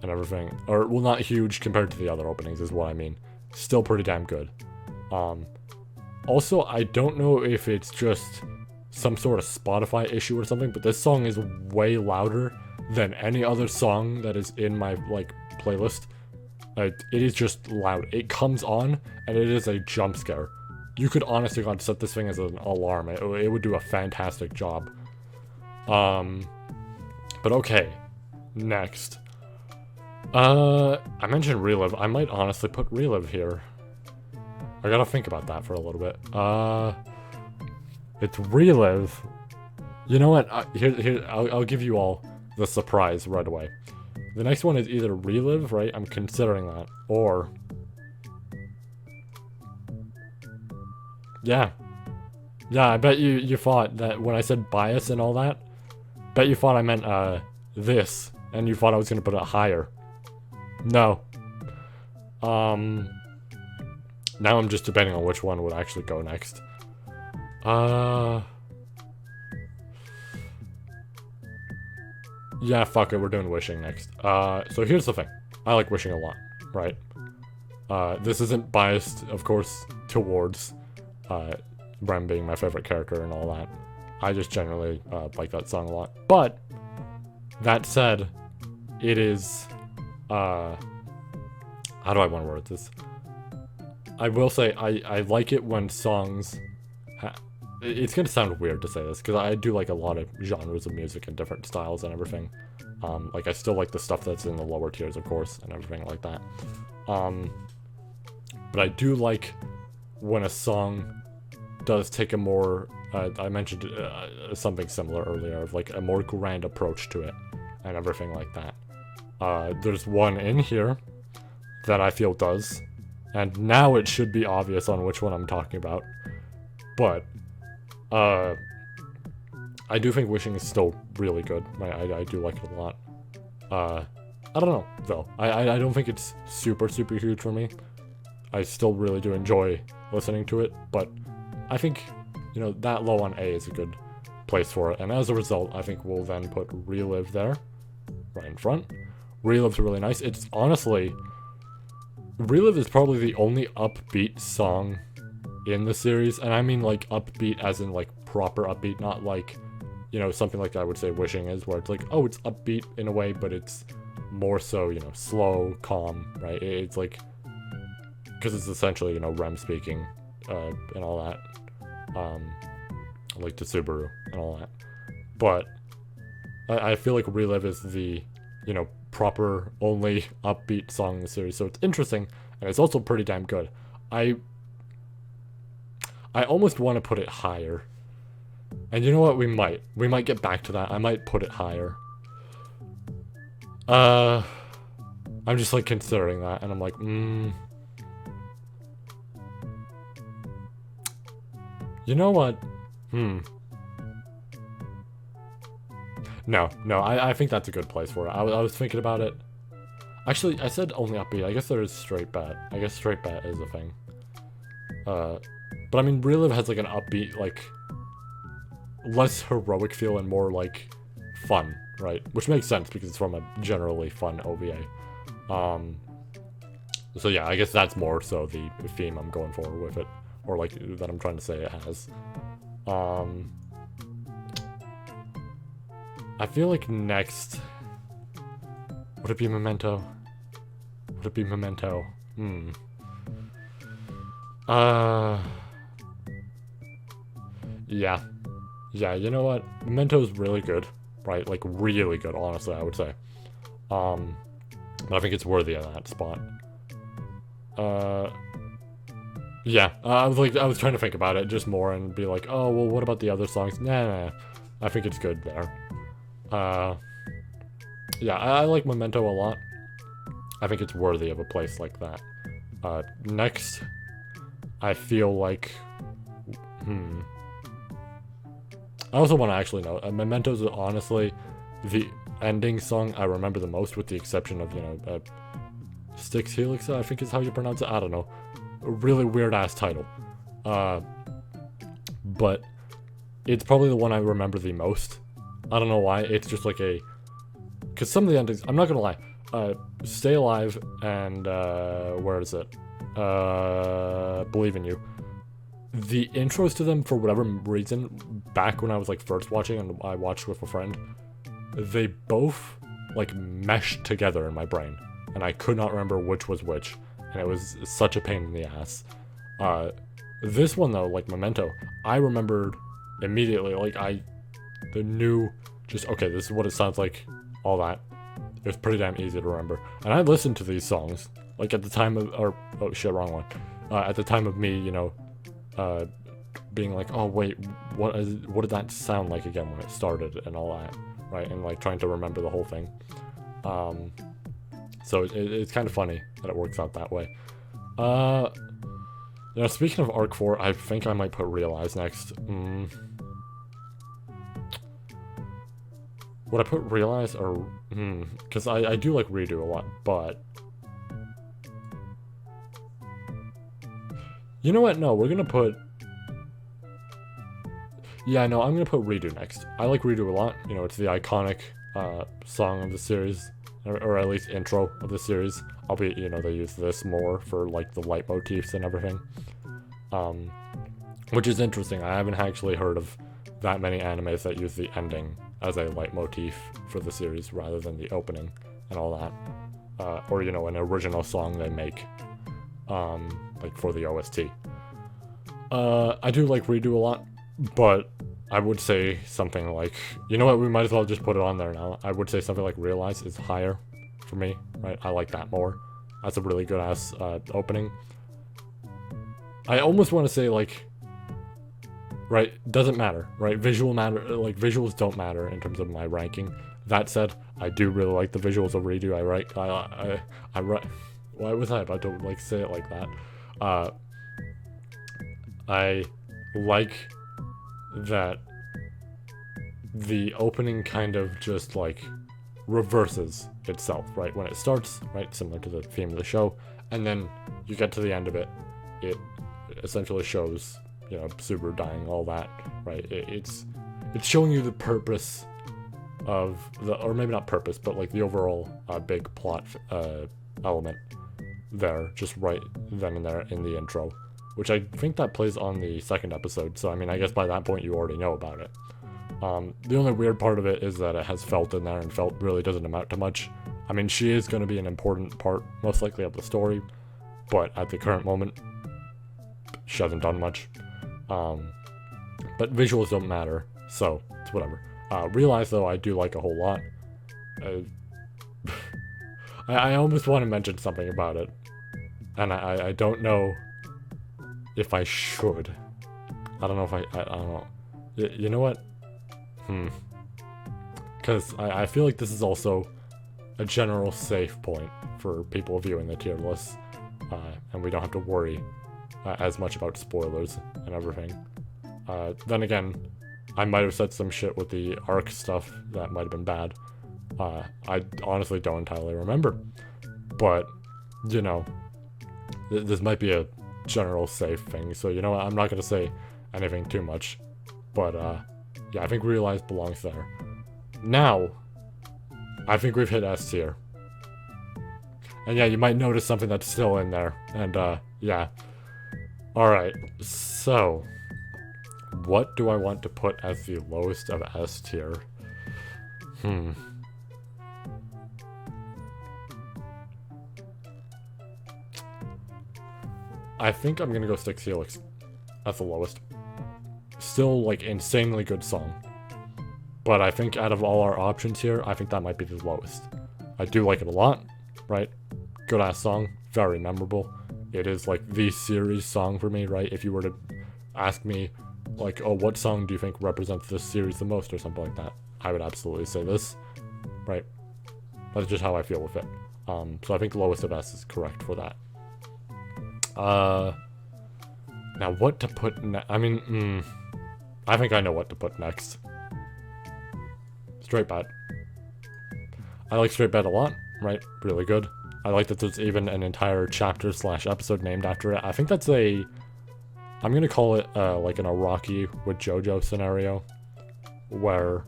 and everything. Or, well, not huge compared to the other openings is what I mean. Still pretty damn good. Also, I don't know if it's just some sort of Spotify issue or something, but this song is way louder than any other song that is in my, like, playlist. It is just loud. It comes on, and it is a jump scare. You could honestly God set this thing as an alarm. It would do a fantastic job. But okay. Next. I mentioned Relive. I might honestly put Relive here. I gotta think about that for a little bit. It's Relive. You know what? I'll give you all the surprise right away. The next one is either Relive, right? I'm considering that. Or... Yeah. Yeah, I bet you thought that when I said bias and all that, bet you thought I meant, this, and you thought I was gonna put it higher. No. Now I'm just debating on which one would actually go next. Yeah, fuck it, we're doing Wishing next. So here's the thing. I like Wishing a lot, right? This isn't biased, of course, towards, Rem being my favorite character and all that. I just generally, like that song a lot. But, that said, it is, how do I want to word this? I will say, I like it when songs... It's gonna sound weird to say this, because I do like a lot of genres of music and different styles and everything. Like, I still like the stuff that's in the lower tiers, of course, and everything like that. But I do like when a song does take a more... I mentioned something similar earlier, of like a more grand approach to it, and everything like that. There's one in here that I feel does, and now it should be obvious on which one I'm talking about. But, I do think Wishing is still really good. I do like it a lot. I don't know, though. I don't think it's super huge for me. I still really do enjoy listening to it, but I think, you know, that low on A is a good place for it. And as a result, I think we'll then put Relive there, right in front. Relive's really nice. It's honestly... Relive is probably the only upbeat song in the series, and I mean like upbeat as in like proper upbeat, not like, you know, something like I would say Wishing is, where it's like, oh, it's upbeat in a way, but it's more so, you know, slow, calm, right? It's like, because it's essentially, you know, Rem speaking, and all that, like to Subaru and all that. But I feel like Relive is the, you know, proper only upbeat song in the series, so it's interesting, and it's also pretty damn good. I almost want to put it higher. And you know what? We might get back to that. I might put it higher. I'm just like considering that, and I'm like, You know what? No, I think that's a good place for it. I was thinking about it. Actually, I said only upbeat. I guess there is straight bet. I guess straight bet is a thing. But I mean, Relive has like an upbeat, like, less heroic feel and more like fun, right? Which makes sense because it's from a generally fun OVA. So yeah, I guess that's more so the theme I'm going for with it, or like that I'm trying to say it has. I feel like next, would it be Memento? Would it be Memento? Yeah, you know what? Memento's really good, right? Like, really good, honestly, I would say. But I think it's worthy of that spot. Yeah, I was trying to think about it just more and be like, oh, well, what about the other songs? Nah, I think it's good there. Yeah, I like Memento a lot. I think it's worthy of a place like that. Next, I feel like, I also want to actually know, Memento's honestly the ending song I remember the most, with the exception of, you know, Styx Helix, I think is how you pronounce it. I don't know. A really weird-ass title. But it's probably the one I remember the most. I don't know why. It's just like a... Because some of the endings... I'm not gonna lie. Stay Alive and, where is it? Believe in You. The intros to them, for whatever reason, back when I was, like, first watching and I watched with a friend, they both, like, meshed together in my brain. And I could not remember which was which. And it was such a pain in the ass. This one though, like Memento, I remembered immediately. Like the new, just okay, this is what it sounds like. All that. It was pretty damn easy to remember. And I listened to these songs like at the time of, or oh shit, wrong one. At the time of me, being like, oh wait, what did that sound like again when it started and all that, right? And like trying to remember the whole thing. So it's kind of funny that it works out that way. Speaking of Arc 4, I think I might put Realize next. Would I put Realize or... Because I do like Redo a lot, but... You know what? No, we're gonna put... Yeah, no, I'm gonna put Redo next. I like Redo a lot. It's the iconic song of the series. Or at least intro of the series. Albeit, they use this more for, like, the leitmotifs and everything. Which is interesting. I haven't actually heard of that many animes that use the ending as a leitmotif for the series rather than the opening and all that. Or, an original song they make, like, for the OST. I do like Redo a lot, but I would say something like, you know what, we might as well just put it on there now. I would say something like Realize is higher for me, right? I like that more. That's a really good ass opening. I almost want to say like, right, doesn't matter, right? Visuals don't matter in terms of my ranking. That said, I do really like the visuals of Redo. I write. Why was I about to like say it like that? I like that the opening kind of just like reverses itself, right? When it starts, right, similar to the theme of the show, and then you get to the end of it, it essentially shows, Subaru dying, all that, right? It's showing you the purpose of or maybe not purpose, but like the overall big plot element there, just right then and there in the intro, which I think that plays on the second episode. So I mean, I guess by that point you already know about it. The only weird part of it is that it has Felt in there, and Felt really doesn't amount to much. I mean, she is going to be an important part, most likely, of the story, but at the current moment, she hasn't done much. But visuals don't matter, so it's whatever. Realize, though, I do like a whole lot. I almost want to mention something about it, and I don't know if I should. I don't know if I don't know. You know what? Because I feel like this is also a general safe point for people viewing the tier list, and we don't have to worry as much about spoilers and everything. Then again, I might have said some shit with the arc stuff that might have been bad. I honestly don't entirely remember, but this might be a general safe thing, so you know what, I'm not going to say anything too much, but yeah, I think Realize belongs there. Now, I think we've hit S tier. And yeah, you might notice something that's still in there, and yeah. Alright, so, what do I want to put as the lowest of S tier? I think I'm gonna go Styx Helix. That's the lowest. Still, like, insanely good song. But I think out of all our options here, I think that might be the lowest. I do like it a lot, right? Good ass song, very memorable. It is like the series song for me, right? If you were to ask me, like, oh, what song do you think represents this series the most or something like that, I would absolutely say this, right? That's just how I feel with it. So I think lowest of S is correct for that. Now what to put I mean, I think I know what to put next. Straight Bet. I like Straight Bet a lot, right? Really good. I like that there's even an entire chapter / episode named after it. I think that's I'm gonna call it like an Araki with JoJo scenario, where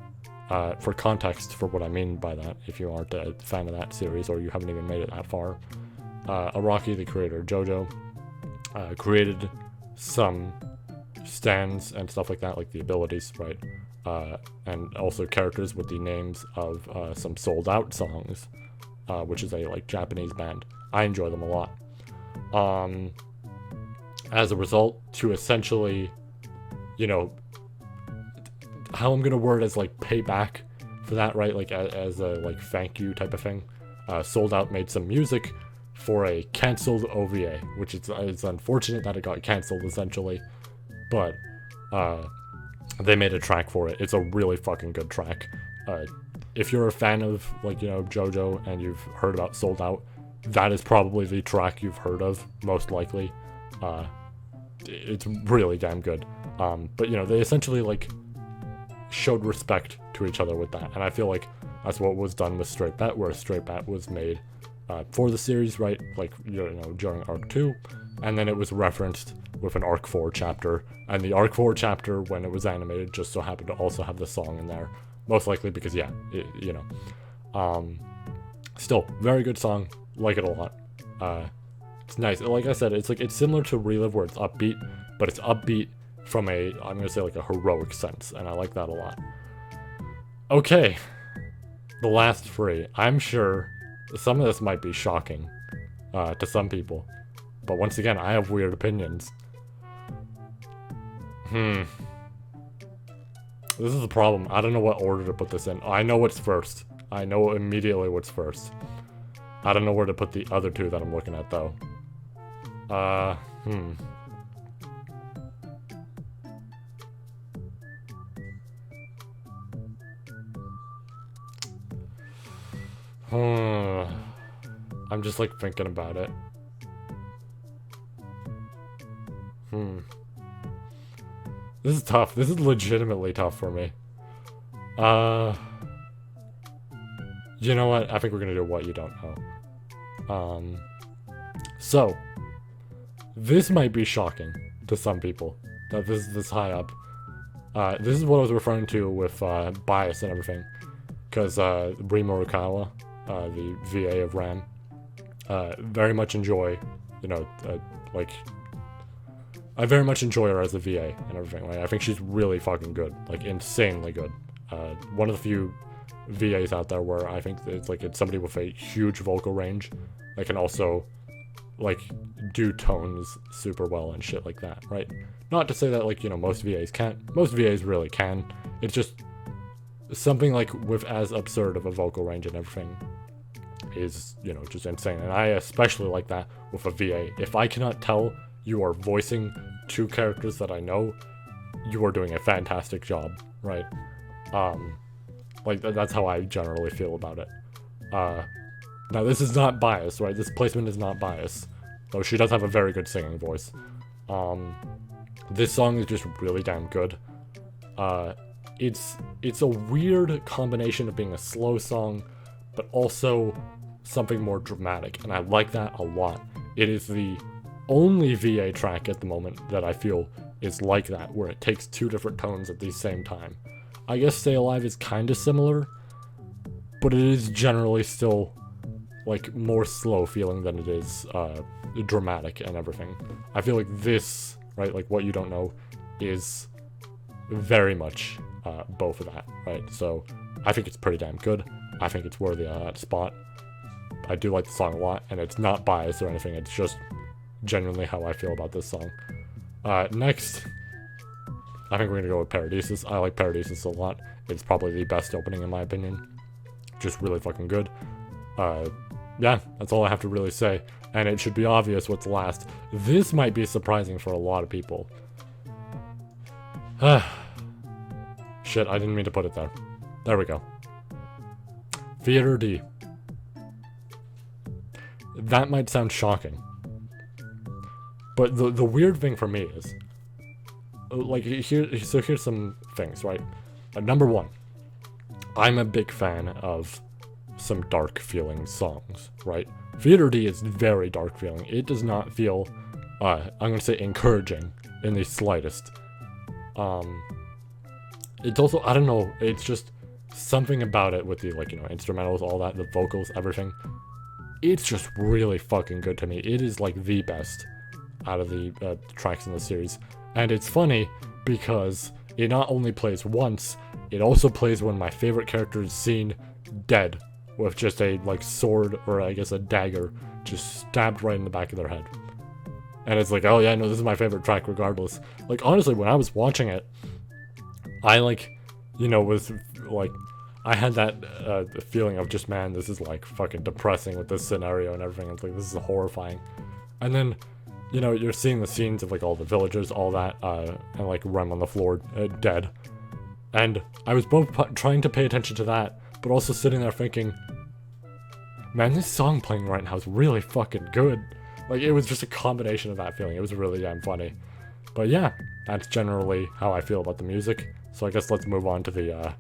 for context for what I mean by that, if you aren't a fan of that series or you haven't even made it that far, Araki, the creator of JoJo, created some stands and stuff like that, like the abilities, right? And also characters with the names of some Sold Out songs, which is a like Japanese band. I enjoy them a lot. as a result, to essentially, you know, how I'm gonna word as like payback for that, right? Like as a like thank you type of thing. Sold Out made some music for a canceled OVA, which it's unfortunate that it got canceled essentially, but they made a track for it. It's a really fucking good track. If you're a fan of like, you know, JoJo and you've heard about Sold Out, that is probably the track you've heard of, most likely. It's really damn good. But you know, they essentially like showed respect to each other with that, and I feel like that's what was done with Straight Bet, where Straight Bet was made for the series, right? Like, you know, during Arc 2, and then it was referenced with an Arc 4 chapter, and the Arc 4 chapter, when it was animated, just so happened to also have the song in there, most likely because, yeah, you know. Still, very good song, like it a lot. It's nice. Like I said, it's similar to Relive, where it's upbeat, but it's upbeat from a, I'm gonna say, like a heroic sense, and I like that a lot. Okay, the last three. I'm sure some of this might be shocking to some people, but once again, I have weird opinions. This is the problem. I don't know what order to put this in. I know what's first. I know immediately what's first. I don't know where to put the other two that I'm looking at, though. I'm just like thinking about it. This is tough. This is legitimately tough for me. You know what? I think we're gonna do what you don't know. So this might be shocking to some people that this is this high up. This is what I was referring to with bias and everything, because Rima Rukawa, the VA of Ram, very much enjoy, you know, like, I very much enjoy her as a VA and everything. Like, I think she's really fucking good, like insanely good. One of the few VAs out there where I think it's somebody with a huge vocal range that can also like do tones super well and shit like that, right? Not to say that, like, you know, most VAs can't. Most VAs really can. It's just something like with as absurd of a vocal range and everything is, you know, just insane. And I especially like that with a VA. If I cannot tell you are voicing two characters that I know, you are doing a fantastic job, right? Like, that's how I generally feel about it. Now, this is not biased, right? This placement is not biased, though she does have a very good singing voice. This song is just really damn good. It's a weird combination of being a slow song, but also something more dramatic, and I like that a lot. It is the only VA track at the moment that I feel is like that, where it takes two different tones at the same time. I guess Stay Alive is kind of similar, but it is generally still like more slow feeling than it is dramatic and everything. I feel like this, right, like What You Don't Know, is very much both of that, right? So I think it's pretty damn good. I think it's worthy of that spot. I do like the song a lot, and it's not biased or anything. It's just genuinely how I feel about this song. Next, I think we're gonna go with Paradisus. I like Paradisus a lot. It's probably the best opening in my opinion. Just really fucking good. Yeah, that's all I have to really say. And it should be obvious what's last. This might be surprising for a lot of people. Shit, I didn't mean to put it there. There we go. Theater D. That might sound shocking. But the weird thing for me is, like, here's some things, right? Number one, I'm a big fan of some dark feeling songs, right? Theater D is very dark feeling. It does not feel, I'm gonna say encouraging in the slightest. It's also, I don't know, it's just something about it with the, like, you know, instrumentals, all that, the vocals, everything. It's just really fucking good to me. It is like the best out of the tracks in the series. And it's funny because it not only plays once, it also plays when my favorite character is seen dead with just a, like, sword, or I guess a dagger, just stabbed right in the back of their head. And it's like, oh yeah, no, this is my favorite track regardless. Like, honestly, when I was watching it, I like, was like, I had that feeling of just, man, this is like fucking depressing with this scenario and everything. It's like, this is horrifying. And then, you're seeing the scenes of like all the villagers, all that, and like Rem on the floor, dead. And I was both trying to pay attention to that, but also sitting there thinking, man, this song playing right now is really fucking good. Like, it was just a combination of that feeling. It was really damn funny. But yeah, that's generally how I feel about the music. So I guess let's move on to the,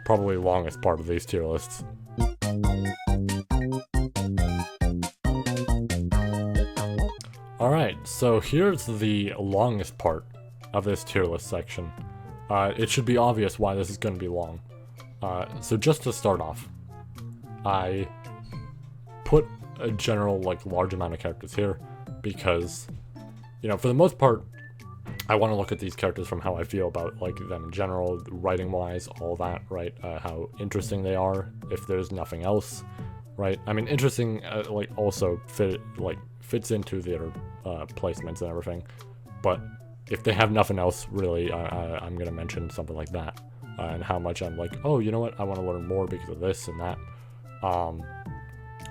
probably longest part of these tier lists. Alright, so here's the longest part of this tier list section. It should be obvious why this is going to be long. So just to start off, I put a general, like, large amount of characters here because, for the most part, I want to look at these characters from how I feel about, like, them in general, writing-wise, all that, right? How interesting they are, if there's nothing else, right? I mean, interesting, like, also fits into their placements and everything, but if they have nothing else, really, I'm gonna mention something like that, and how much I'm like, oh, you know what, I want to learn more because of this and that.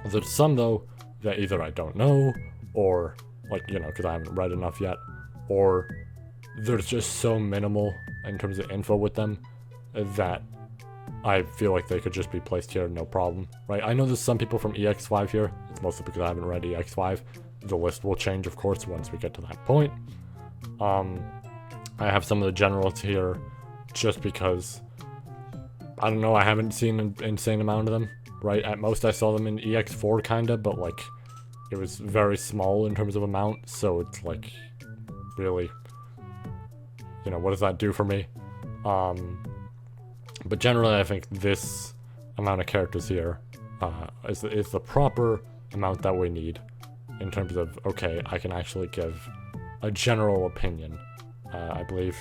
There's some, though, that either I don't know, or, like, because I haven't read enough yet, or there's just so minimal in terms of info with them that I feel like they could just be placed here, no problem, right? I know there's some people from EX5 here. It's mostly because I haven't read EX5. The list will change, of course, once we get to that point. I have some of the generals here just because, I don't know, I haven't seen an insane amount of them, right? At most I saw them in EX4 kinda, but like, it was very small in terms of amount, so it's like, really, what does that do for me? But generally I think this amount of characters here is the proper amount that we need in terms of, okay, I can actually give a general opinion. I believe,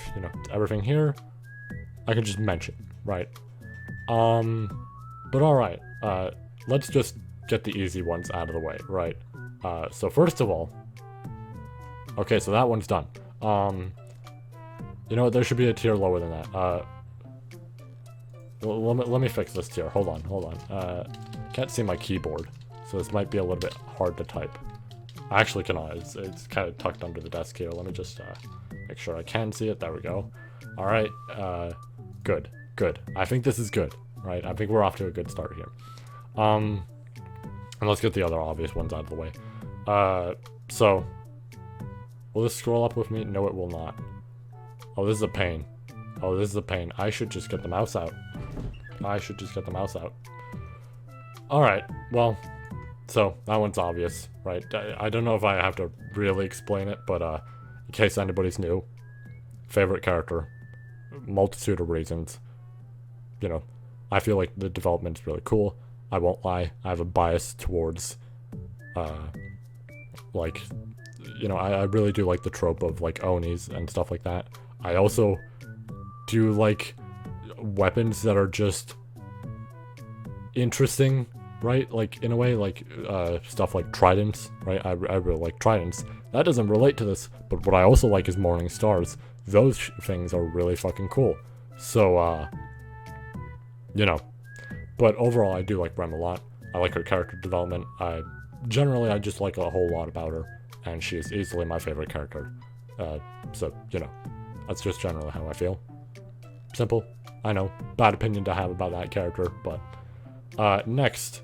everything here I can just mention, right? But alright, let's just get the easy ones out of the way, right? So first of all, okay, so that one's done. You know what, there should be a tier lower than that. Let me fix this tier, hold on. Can't see my keyboard, so this might be a little bit hard to type. I actually cannot, it's kind of tucked under the desk here. Let me just make sure I can see it, there we go. Alright, good. I think this is good, right? I think we're off to a good start here. And let's get the other obvious ones out of the way. So, will this scroll up with me? No, it will not. Oh, this is a pain. I should just get the mouse out. Alright, well, so that one's obvious, right? I don't know if I have to really explain it, but in case anybody's new, favorite character, multitude of reasons. I feel like the development's really cool. I won't lie, I have a bias towards, like, I really do like the trope of, like, Onis and stuff like that. I also do like weapons that are just interesting, right? Like, in a way, like, stuff like tridents, right? I really like tridents. That doesn't relate to this, but what I also like is morning stars. Those things are really fucking cool. So, but overall, I do like Rem a lot. I like her character development. I just like a whole lot about her, and she is easily my favorite character. So, that's just generally how I feel. Simple. I know, bad opinion to have about that character, but, next.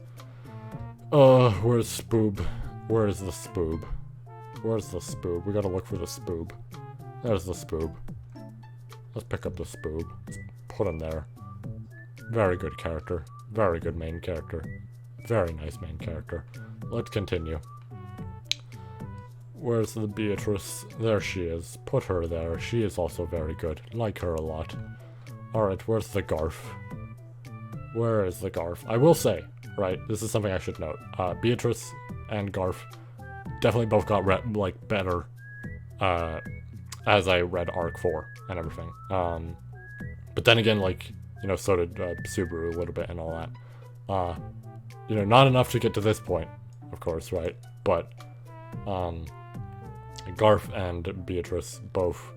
Where's Spoob? Where's the Spoob? We gotta look for the Spoob. There's the Spoob. Let's pick up the Spoob. Let's put him there. Very good character. Very good main character. Very nice main character. Let's continue. Where's the Beatrice? There she is. Put her there. She is also very good. Like her a lot. Alright, where's the Garf? Where is the Garf? I will say, right, this is something I should note. Beatrice and Garf definitely both got better as I read Arc 4 and everything. But then again, like, so did Subaru a little bit and all that. Not enough to get to this point, of course, right? But Garth and Beatrice both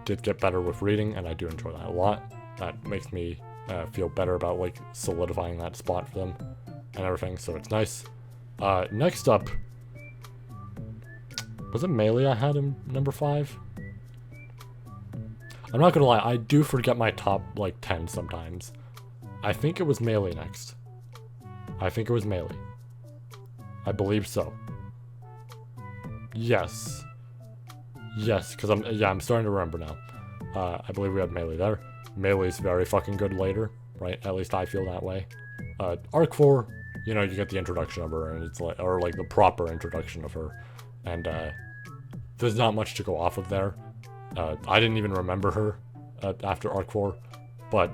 did get better with reading, and I do enjoy that a lot. That makes me feel better about like solidifying that spot for them and everything, so it's nice. Next up, was it Melee I had in number 5? I'm not gonna lie, I do forget my top like 10 sometimes. I think it was Melee next. I think it was Melee. I believe so. Yes. Yes, because I'm starting to remember now. I believe we had Melee there. Melee's very fucking good later, right? At least I feel that way. Arc 4, you know, you get the introduction of her, and it's like, or like the proper introduction of her, and there's not much to go off of there. I didn't even remember her after Arc 4, but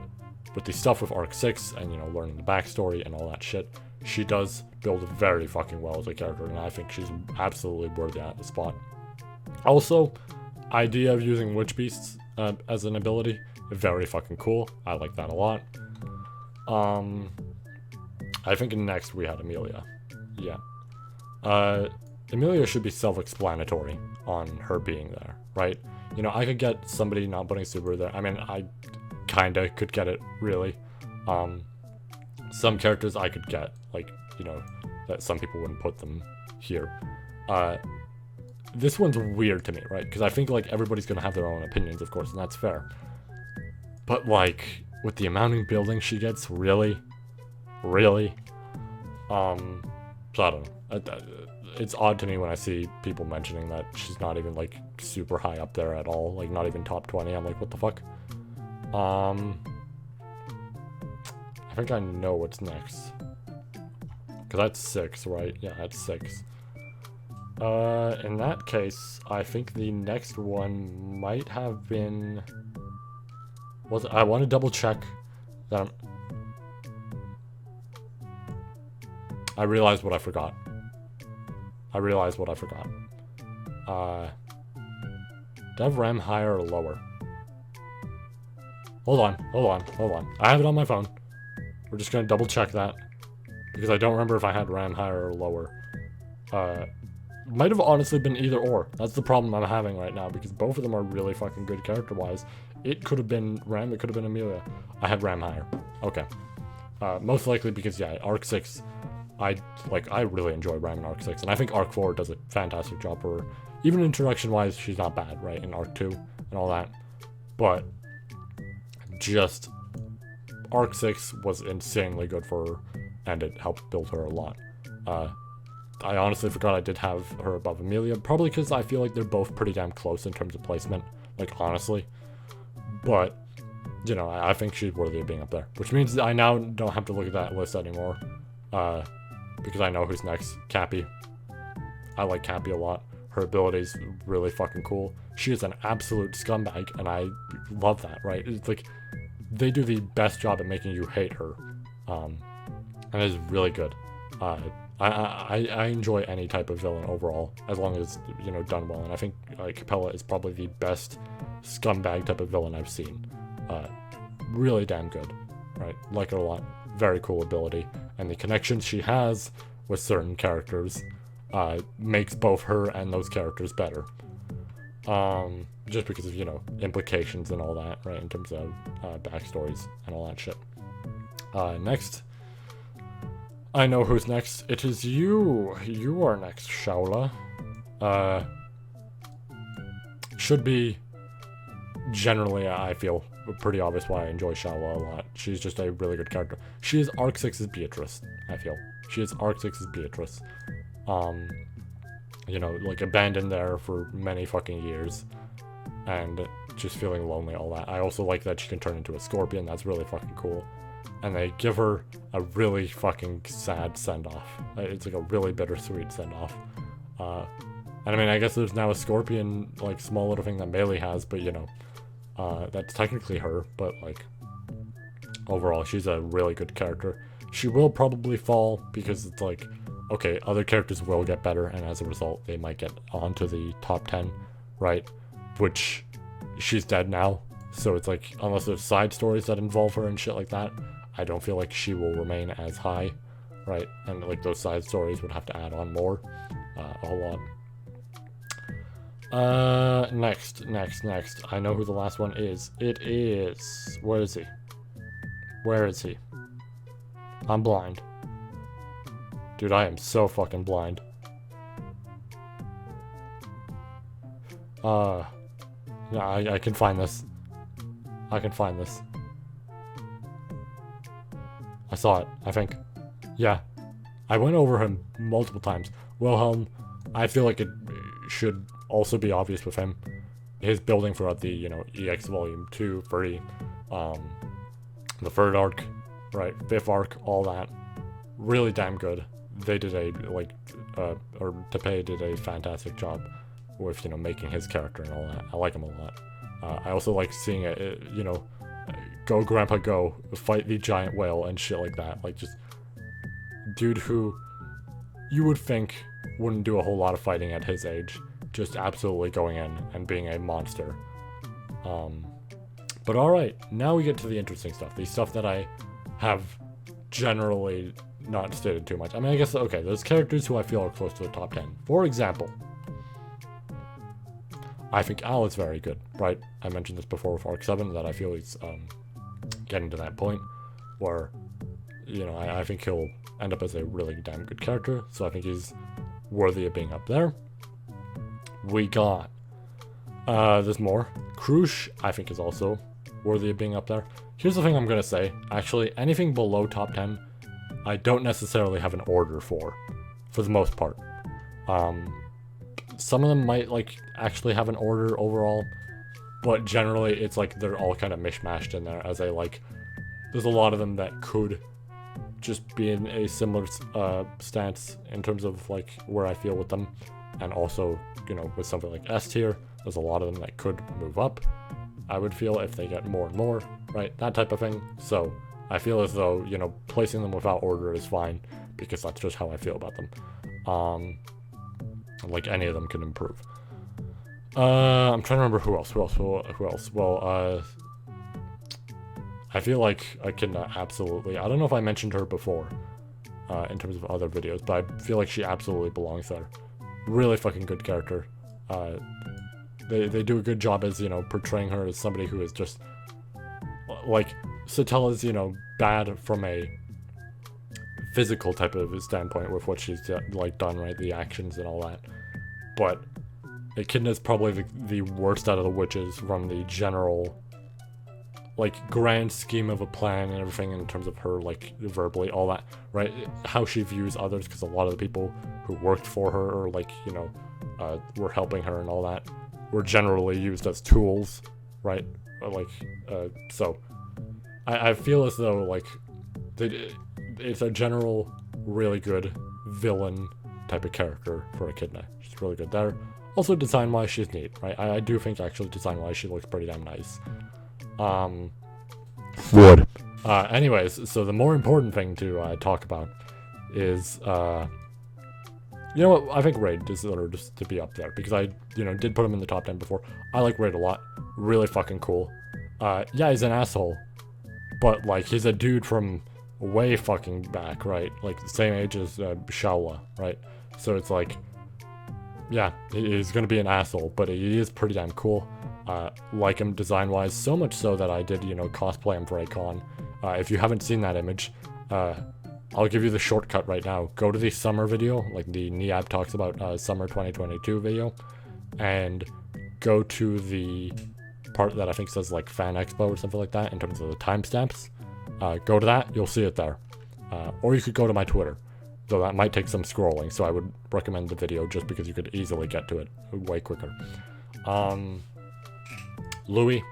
with the stuff with Arc 6 and, you know, learning the backstory and all that shit, she does build very fucking well as a character, and I think she's absolutely worthy at the spot. Also, idea of using Witch Beasts as an ability, very fucking cool. I like that a lot. I think next we had Amelia. Yeah. Amelia should be self-explanatory on her being there, right? You know, I could get somebody not putting super there. I mean, I kinda could get it, really. Some characters I could get, like, you know, that some people wouldn't put them here. This one's weird to me, right? Because I think, like, everybody's gonna have their own opinions, of course, and that's fair. But, like, with the amount of building she gets, really? Really? So I don't know. It's odd to me when I see people mentioning that she's not even, like, super high up there at all. Like, not even top 20. I'm like, what the fuck? I think I know what's next. Because that's 6, right? Yeah, that's 6. In that case, I think the next one might have been... I want to double check that I realized what I forgot. Did I have RAM higher or lower? Hold on. I have it on my phone. We're just gonna double check that, because I don't remember if I had RAM higher or lower. Might have honestly been either or. That's the problem I'm having right now, because both of them are really fucking good character-wise. It could have been RAM, it could have been Amelia. I had RAM higher. Okay. Most likely because, yeah, Arc 6, I really enjoy RAM in Arc 6, and I think Arc 4 does a fantastic job for her. Even introduction-wise, she's not bad, right, in Arc 2 and all that. But just Arc 6 was insanely good for her, and it helped build her a lot. I honestly forgot I did have her above Amelia, probably because I feel like they're both pretty damn close in terms of placement, like, honestly. But, you know, I think she's worthy of being up there, which means I now don't have to look at that list anymore, because I know who's next. Cappy. I like Cappy a lot. Her ability's really fucking cool. She is an absolute scumbag, and I love that, right? It's like, they do the best job at making you hate her, and it's really good. I enjoy any type of villain overall, as long as, you know, done well, and I think Capella is probably the best scumbag type of villain I've seen. Really damn good, right? Like her a lot. Very cool ability, and the connections she has with certain characters makes both her and those characters better. Just because of, you know, implications and all that, right, in terms of backstories and all that shit. Next. I know who's next. It is you. You are next, Shaula. Should be, generally, I feel, pretty obvious why I enjoy Shaula a lot. She's just a really good character. She is Arc 6's Beatrice, I feel. She is Arc 6's Beatrice. You know, like, abandoned there for many fucking years, and just feeling lonely, all that. I also like that she can turn into a scorpion. That's really fucking cool. And they give her a really fucking sad send-off. It's like a really bittersweet send-off. And I mean, I guess there's now a scorpion, like, small little thing that Melee has, but, you know, that's technically her, but, like, overall, she's a really good character. She will probably fall, because it's like, okay, other characters will get better, and as a result, they might get onto the top 10, right? Which, she's dead now, so it's like, unless there's side stories that involve her and shit like that, I don't feel like she will remain as high, right? And, like, those side stories would have to add on more, a whole lot. Next. I know who the last one is. It is... Where is he? Where is he? I'm blind. Dude, I am so fucking blind. Yeah, I can find this. I can find this. I saw it, I think. Yeah. I went over him multiple times. Wilhelm, I feel like it should also be obvious with him. His building throughout the, you know, EX Volume 2, 3, the third arc, right, fifth arc, all that. Really damn good. They did a, like, or Teppei did a fantastic job with, you know, making his character and all that. I like him a lot. I also like seeing it, you know, go Grandpa Go, fight the giant whale and shit like that. Like, just dude who you would think wouldn't do a whole lot of fighting at his age, just absolutely going in and being a monster. But alright, now we get to the interesting stuff. The stuff that I have generally not stated too much. I mean, I guess, okay, there's characters who I feel are close to the top 10. For example, I think Al is very good, right? I mentioned this before with Arc 7, that I feel he's getting to that point where, you know, I think he'll end up as a really damn good character, so I think he's worthy of being up there. We got, there's more. Krush, I think, is also worthy of being up there. Here's the thing I'm gonna say, actually, anything below top 10, I don't necessarily have an order for the most part. Some of them might, like, actually have an order overall, but generally it's like they're all kind of mishmashed in there, as there's a lot of them that could just be in a similar stance in terms of, like, where I feel with them, and also, you know, with something like S tier, there's a lot of them that could move up, I would feel, if they get more and more, right, that type of thing. So I feel as though, you know, placing them without order is fine, because that's just how I feel about them. Like, any of them can improve. I'm trying to remember who else. Well, I feel like Echidna absolutely, I don't know if I mentioned her before, in terms of other videos, but I feel like she absolutely belongs there. Really fucking good character. They do a good job as, you know, portraying her as somebody who is just, like, Satella's, you know, bad from a physical type of standpoint with what she's, like, done, right, the actions and all that, but Echidna's probably the worst out of the witches from the general, like, grand scheme of a plan and everything, in terms of her, like, verbally, all that, right, how she views others, because a lot of the people who worked for her, or, like, you know, were helping her and all that, were generally used as tools, right, like, so I feel as though, like, it's a general really good villain type of character for Echidna. She's really good there. Also, design-wise, she's neat, right? I do think, actually, design-wise, she looks pretty damn nice. Wood. Anyways, so the more important thing to talk about is, you know what, I think Raid deserves to be up there, because I, you know, did put him in the top 10 before. I like Raid a lot. Really fucking cool. Yeah, he's an asshole, but, like, he's a dude from way fucking back, right? Like, the same age as Shaola, right? So it's like, yeah, he's gonna be an asshole, but he is pretty damn cool. Like him design-wise, so much so that I did, you know, cosplay him for a con. If you haven't seen that image, I'll give you the shortcut right now. Go to the summer video, like the Niab talks about summer 2022 video, and go to the part that I think says, like, Fan Expo or something like that, in terms of the timestamps. Go to that, you'll see it there. Or you could go to my Twitter, though that might take some scrolling, so I would recommend the video just because you could easily get to it way quicker. Louis,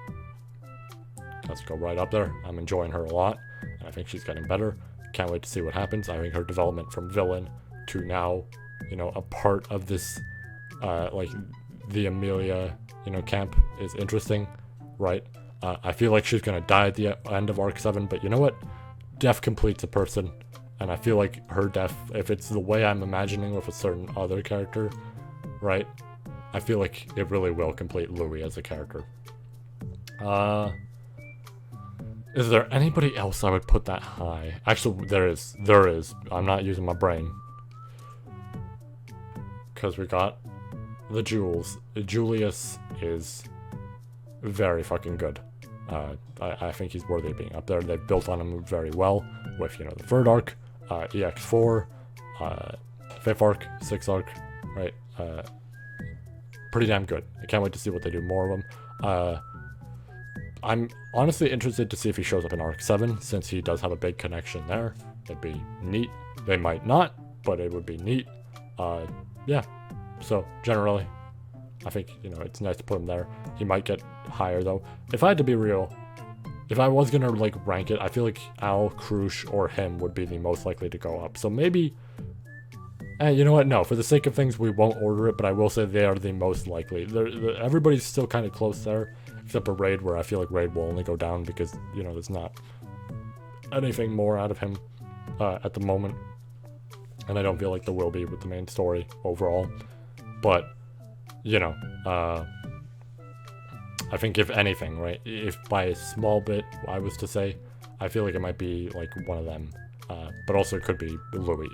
let's go right up there. I'm enjoying her a lot, and I think she's getting better. Can't wait to see what happens. I think her development from villain to now, you know, a part of this, like, the Amelia, you know, camp is interesting, right? I feel like she's gonna die at the end of Arc 7, but you know what? Death completes a person, and I feel like her death, if it's the way I'm imagining with a certain other character, right? I feel like it really will complete Louis as a character. Is there anybody else I would put that high? Actually, there is. I'm not using my brain. Because we got the jewels. Julius is very fucking good. I think he's worthy of being up there. They've built on him very well with, the third arc, EX4, fifth arc, sixth arc, right? Pretty damn good. I can't wait to see what they do more of them. I'm honestly interested to see if he shows up in arc 7, since he does have a big connection there. It'd be neat. They might not, but it would be neat. Yeah. So, generally, I think, it's nice to put him there. He might get higher, though. If I had to be real, if I was gonna, rank it, I feel like Al, Krush, or him would be the most likely to go up. So maybe... you know what? No, for the sake of things, we won't order it, but I will say they are the most likely. Everybody's still kind of close there, except for Raid, where I feel like Raid will only go down because, there's not anything more out of him at the moment. And I don't feel like there will be with the main story overall. But, I think if anything, right, if by a small bit I was to say, I feel like it might be, one of them. But also it could be Louis.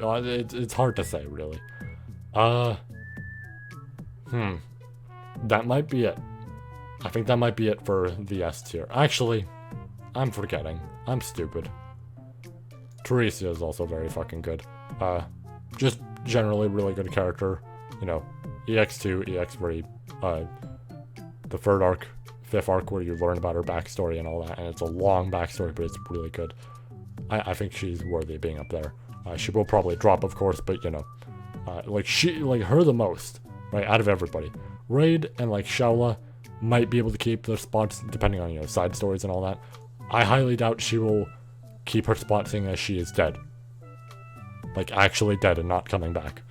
It's hard to say, really. That might be it. I think that might be it for the S tier. Actually, I'm forgetting. I'm stupid. Teresia is also very fucking good. Just generally really good character. EX2, EX3, the third arc, fifth arc, where you learn about her backstory and all that, and it's a long backstory, but it's really good. I think she's worthy of being up there. She will probably drop, of course, but her the most, right, out of everybody. Raid and Shaola might be able to keep their spots depending on, side stories and all that. I highly doubt she will keep her spot, seeing as she is dead. Actually dead and not coming back.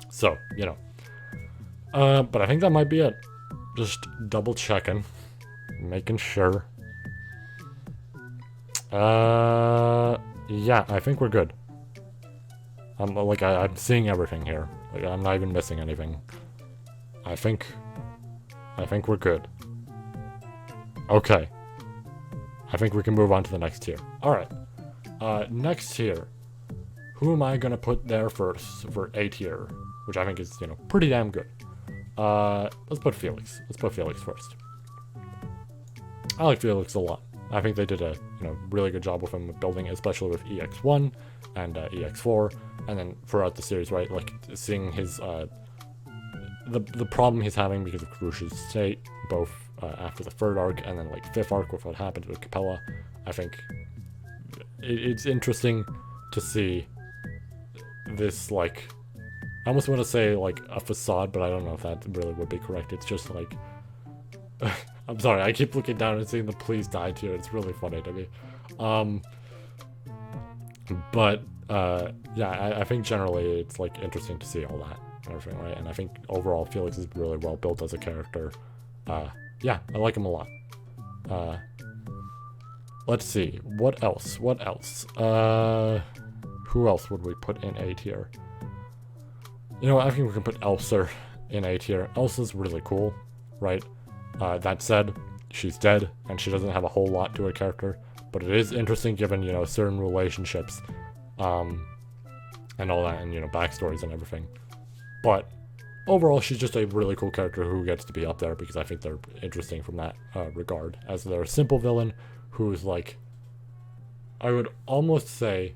So, but I think that might be it. Just double checking. Making sure. Yeah, I think we're good. I'm seeing everything here. I'm not even missing anything. I think we're good. Okay. I think we can move on to the next tier. Alright. Next tier. Who am I gonna put there first for A tier? Which I think is, pretty damn good. Let's put Felix. Let's put Felix first. I like Felix a lot. I think they did a really good job with him building, especially with EX1 and EX4, and then throughout the series, right? Seeing his the problem he's having because of Krush's state, both after the third arc and then fifth arc with what happened with Capella. I think it's interesting to see this I almost want to say a facade, but I don't know if that really would be correct. It's just I'm sorry, I keep looking down and seeing the please die tier. It's really funny to me. Yeah, I think generally it's interesting to see all that and everything, right? And I think overall Felix is really well built as a character. Yeah, I like him a lot. Let's see, what else? Who else would we put in A tier? I think we can put Elsa in A tier. Elsa's really cool, right? That said, she's dead, and she doesn't have a whole lot to her character, but it is interesting given, certain relationships, and all that, and, backstories and everything. But, overall, she's just a really cool character who gets to be up there, because I think they're interesting from that, regard, as they're a simple villain who's, I would almost say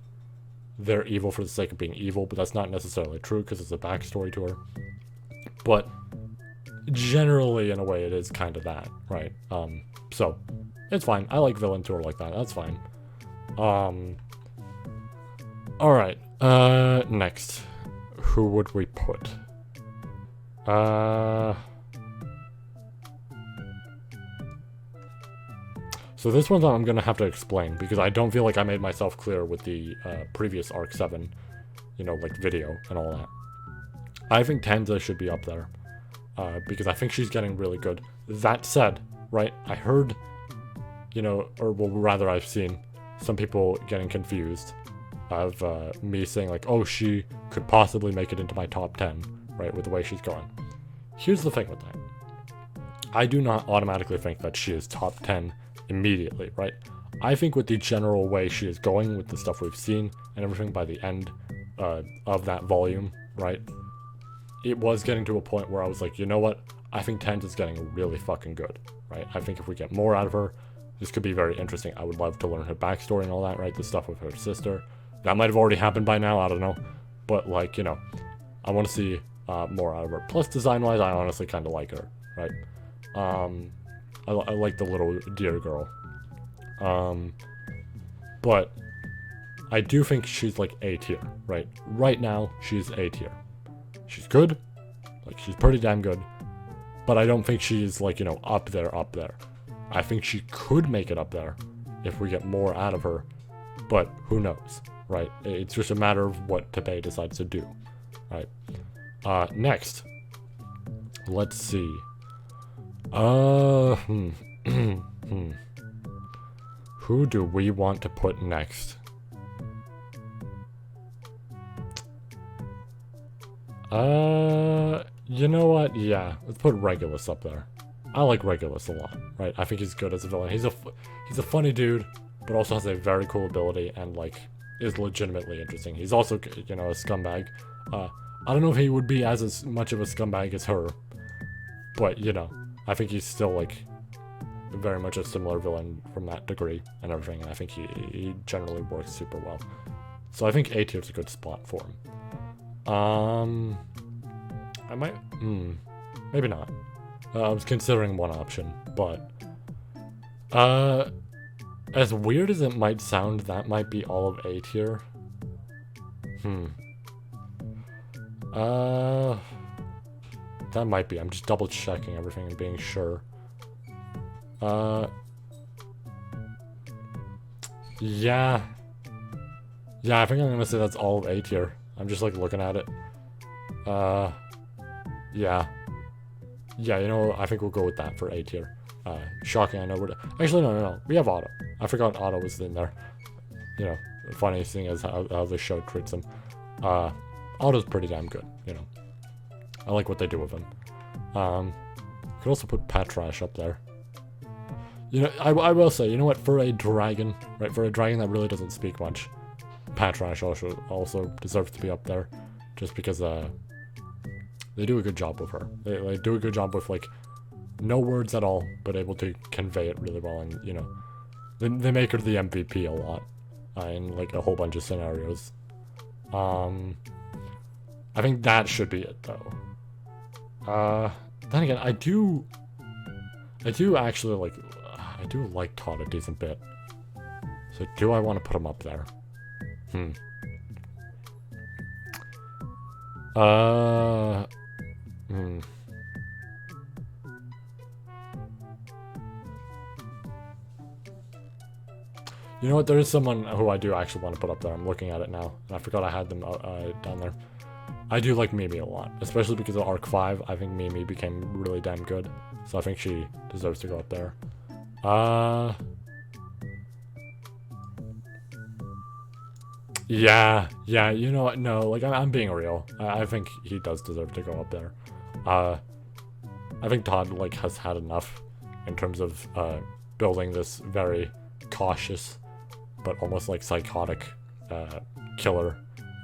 they're evil for the sake of being evil, but that's not necessarily true, because there's a backstory to her. But generally, in a way, it is kind of that, right? So it's fine. I like villain tour like that. That's fine. Alright, next. Who would we put? So this one I'm gonna have to explain, because I don't feel like I made myself clear with the previous Arc 7, video and all that. I think Tenza should be up there. Because I think she's getting really good. That said, right, I heard, or well, rather I've seen some people getting confused of me saying oh, she could possibly make it into my top 10, right, with the way she's going. Here's the thing with that. I do not automatically think that she is top 10 immediately, right? I think with the general way she is going, with the stuff we've seen and everything by the end of that volume, right? it was getting to a point where I was like, you know what? I think Tens is getting really fucking good, right? I think if we get more out of her, this could be very interesting. I would love to learn her backstory and all that, right? The stuff with her sister. That might have already happened by now, I don't know. But, like, you know, I want to see more out of her. Plus, design-wise, I honestly kind of like her, right? I like the little deer girl. But I do think she's, like, A tier, right? Right now, she's A tier. She's good. Like, she's pretty damn good. But I don't think she's, like, you know, up there. I think she could make it up there if we get more out of her. But who knows, right? It's just a matter of what Tepei decides to do, right? Next. Let's see. Who do we want to put next? You know what? Yeah, let's put Regulus up there. I like Regulus a lot, right? I think he's good as a villain. He's a funny dude, but also has a very cool ability and, like, is legitimately interesting. He's also, you know, a scumbag. I don't know if he would be as much of a scumbag as her, but, you know, I think he's still, like, very much a similar villain from that degree and everything, and I think he generally works super well. So I think A tier is a good spot for him. I might, maybe not. I was considering one option, but, as weird as it might sound, that might be all of A tier. That might be. I'm just double checking everything and being sure. Yeah. Yeah, I think I'm gonna say that's all of A tier. I'm just, like, looking at it. Yeah. Yeah, you know, I think we'll go with that for A tier. Shocking, I know we're... Actually, no. We have Otto. I forgot Otto was in there. You know, the funniest thing is how the show treats him. Otto's pretty damn good, you know. I like what they do with him. Could also put Patrash up there. You know, I will say, you know what, for a dragon, right, for a dragon that really doesn't speak much, Patrash also deserves to be up there, just because, they do a good job with her. They do a good job with, like, no words at all, but able to convey it really well, and, you know, they make her the MVP a lot, in, like, a whole bunch of scenarios. I think that should be it, though. Then again, I do actually, like, I do like Todd a decent bit. So do I want to put him up there? You know what, there is someone who I do actually want to put up there. I'm looking at it now, and I forgot I had them down there. I do like Mimi a lot, especially because of Arc 5. I think Mimi became really damn good, so I think she deserves to go up there. Yeah, you know what, no, like, I'm being real. I think he does deserve to go up there. I think Todd, like, has had enough in terms of, building this very cautious, but almost, like, psychotic, killer,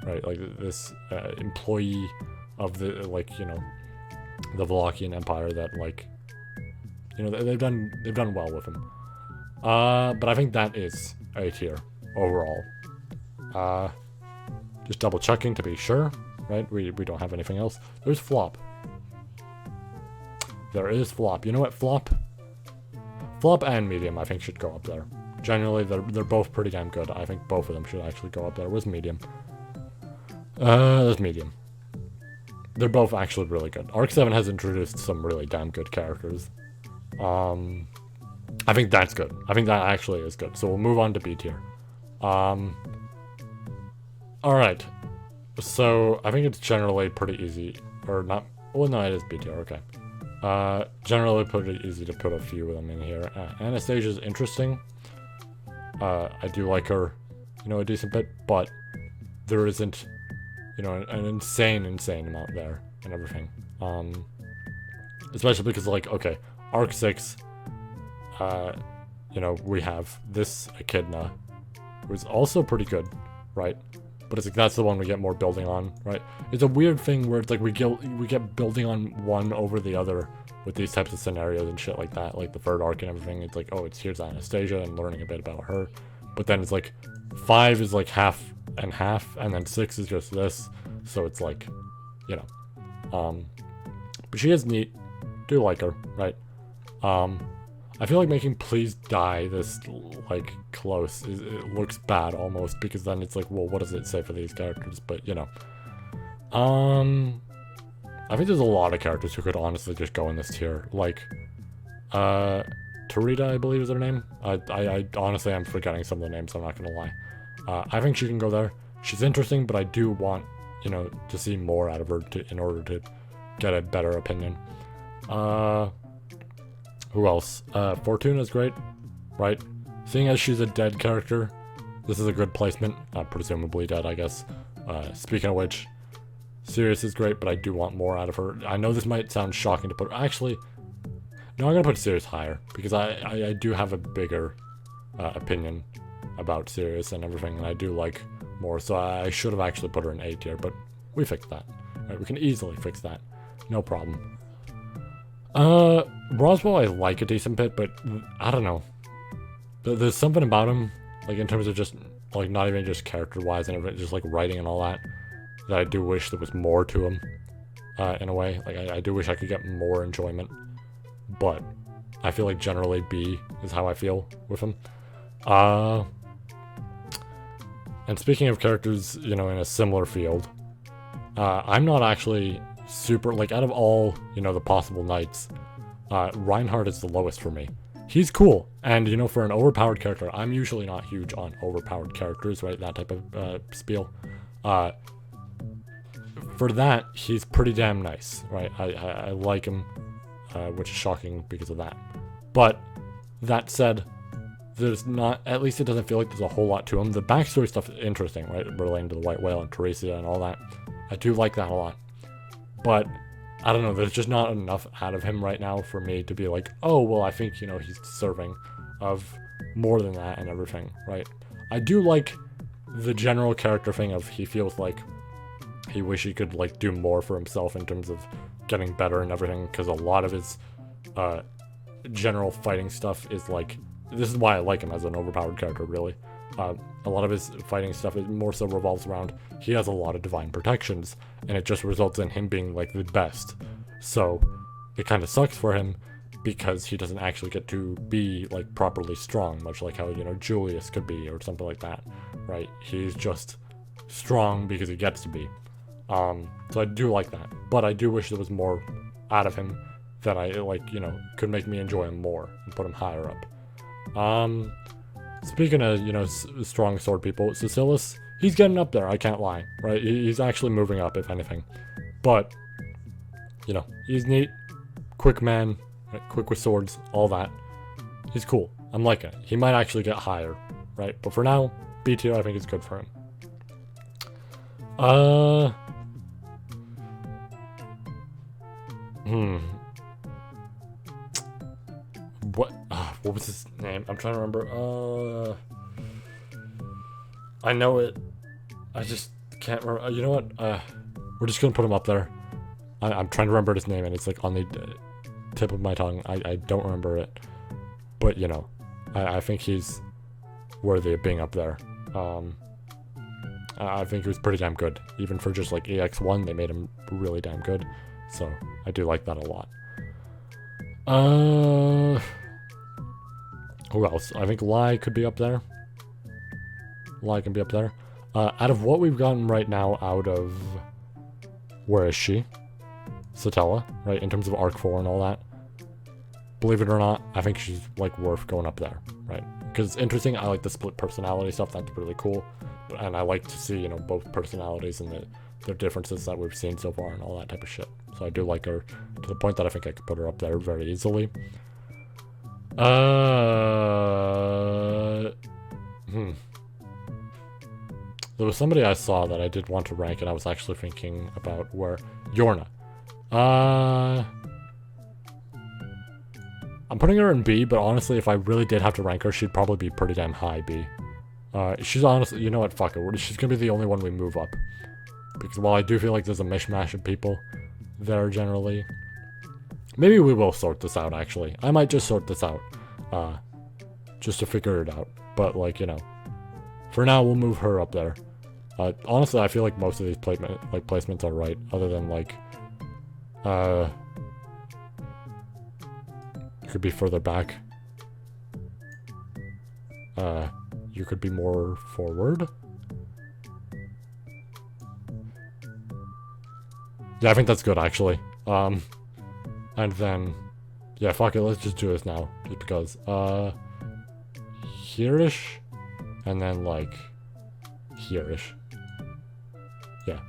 right? Like, this, employee of the, like, you know, the Vlachian Empire that, like, you know, they've done well with him. But I think that is A tier overall. Just double checking to be sure, right? We don't have anything else. There's Flop. There is Flop. You know what, Flop and Medium I think should go up there. Generally, they're both pretty damn good. I think both of them should actually go up there. Where's Medium? There's Medium. They're both actually really good. Arc 7 has introduced some really damn good characters. I think that's good. I think that actually is good. So we'll move on to B tier. Alright. So I think it's generally pretty easy. Or not. Well, no, it is B tier. Okay. Generally pretty easy to put a few of them in here. Anastasia's interesting. I do like her, you know, a decent bit, but there isn't, you know, an insane amount there and everything. Especially because, like, okay, Arc 6, you know, we have this Echidna, who's also pretty good, right? but it's like that's the one we get more building on, right? It's a weird thing where it's like we get building on one over the other with these types of scenarios and shit like that, like the third arc and everything. It's like, oh, here's Anastasia and learning a bit about her, but then it's like 5 is like half and half, and then 6 is just this, so it's like, you know, but she is neat. Do like her, right? I feel like making Please Die this, like, close, it looks bad almost, because then it's like, well, what does it say for these characters? But, you know. I think there's a lot of characters who could honestly just go in this tier. Like, Tarita, I believe is her name. I honestly am forgetting some of the names, I'm not gonna lie. I think she can go there. She's interesting, but I do want, you know, to see more out of her in order to get a better opinion. Who else? Fortuna is great, right? Seeing as she's a dead character, this is a good placement. Presumably dead, I guess. Speaking of which, Sirius is great, but I do want more out of her. I know this might sound shocking to put... Actually, no, I'm going to put Sirius higher, because I do have a bigger opinion about Sirius and everything, and I do like more, so I should have actually put her in A tier, but we fixed that. Right, we can easily fix that. No problem. Roswell I like a decent bit, but I don't know. There's something about him, like in terms of just, like not even just character-wise and just like writing and all that, that I do wish there was more to him, in a way. Like I do wish I could get more enjoyment, but I feel like generally B is how I feel with him. And speaking of characters, you know, in a similar field, I'm not actually super, like, out of all, you know, the possible knights, Reinhardt is the lowest for me. He's cool, and, you know, for an overpowered character, I'm usually not huge on overpowered characters, right, that type of spiel. For that, he's pretty damn nice, right? I like him, which is shocking because of that. But, that said, there's not, at least it doesn't feel like there's a whole lot to him. The backstory stuff is interesting, right, relating to the White Whale and Teresia and all that. I do like that a lot. But, I don't know, there's just not enough out of him right now for me to be like, oh, well, I think, you know, he's deserving of more than that and everything, right? I do like the general character thing of he feels like he wish he could, like, do more for himself in terms of getting better and everything, because a lot of his, general fighting stuff is, like, this is why I like him as an overpowered character, really. A lot of his fighting stuff is more so revolves around he has a lot of divine protections, and it just results in him being like the best. So it kind of sucks for him because he doesn't actually get to be like properly strong, much like how, you know, Julius could be or something like that, right? He's just strong because he gets to be. So I do like that, but I do wish there was more out of him that I, like, you know, could make me enjoy him more and put him higher up. Speaking of, you know, strong sword people, Cecilis, he's getting up there, I can't lie, right? He's actually moving up, if anything. But, you know, he's neat, quick man, right? Quick with swords, all that. He's cool. I'm liking it. He might actually get higher, right? But for now, B tier I think is good for him. What was his name? I'm trying to remember. I know it. I just can't remember. You know what? We're just gonna put him up there. I'm trying to remember his name, and it's like on the tip of my tongue. I don't remember it. But, you know, I think he's worthy of being up there. I think he was pretty damn good. Even for just like EX1, they made him really damn good. So, I do like that a lot. Who else? I think Lai could be up there. Lai can be up there. Out of what we've gotten right now out of... Where is she? Satella, right? In terms of Arc 4 and all that. Believe it or not, I think she's, like, worth going up there, right? Because it's interesting. I like the split personality stuff. That's really cool. And I like to see, you know, both personalities and the differences that we've seen so far and all that type of shit. So I do like her to the point that I think I could put her up there very easily. There was somebody I saw that I did want to rank, and I was actually thinking about where... Yorna. I'm putting her in B, but honestly, if I really did have to rank her, she'd probably be pretty damn high B. She's honestly, you know what, fuck it. She's gonna be the only one we move up. Because while I do feel like there's a mishmash of people there generally, maybe we will sort this out, actually. I might just sort this out, just to figure it out. But, like, you know, for now, we'll move her up there. Honestly, I feel like most of these placements are right, other than, like, you could be further back. You could be more forward. Yeah, I think that's good, actually. And then, yeah, fuck it, let's just do this now. Just because, here-ish, and then, like, here-ish. Yeah.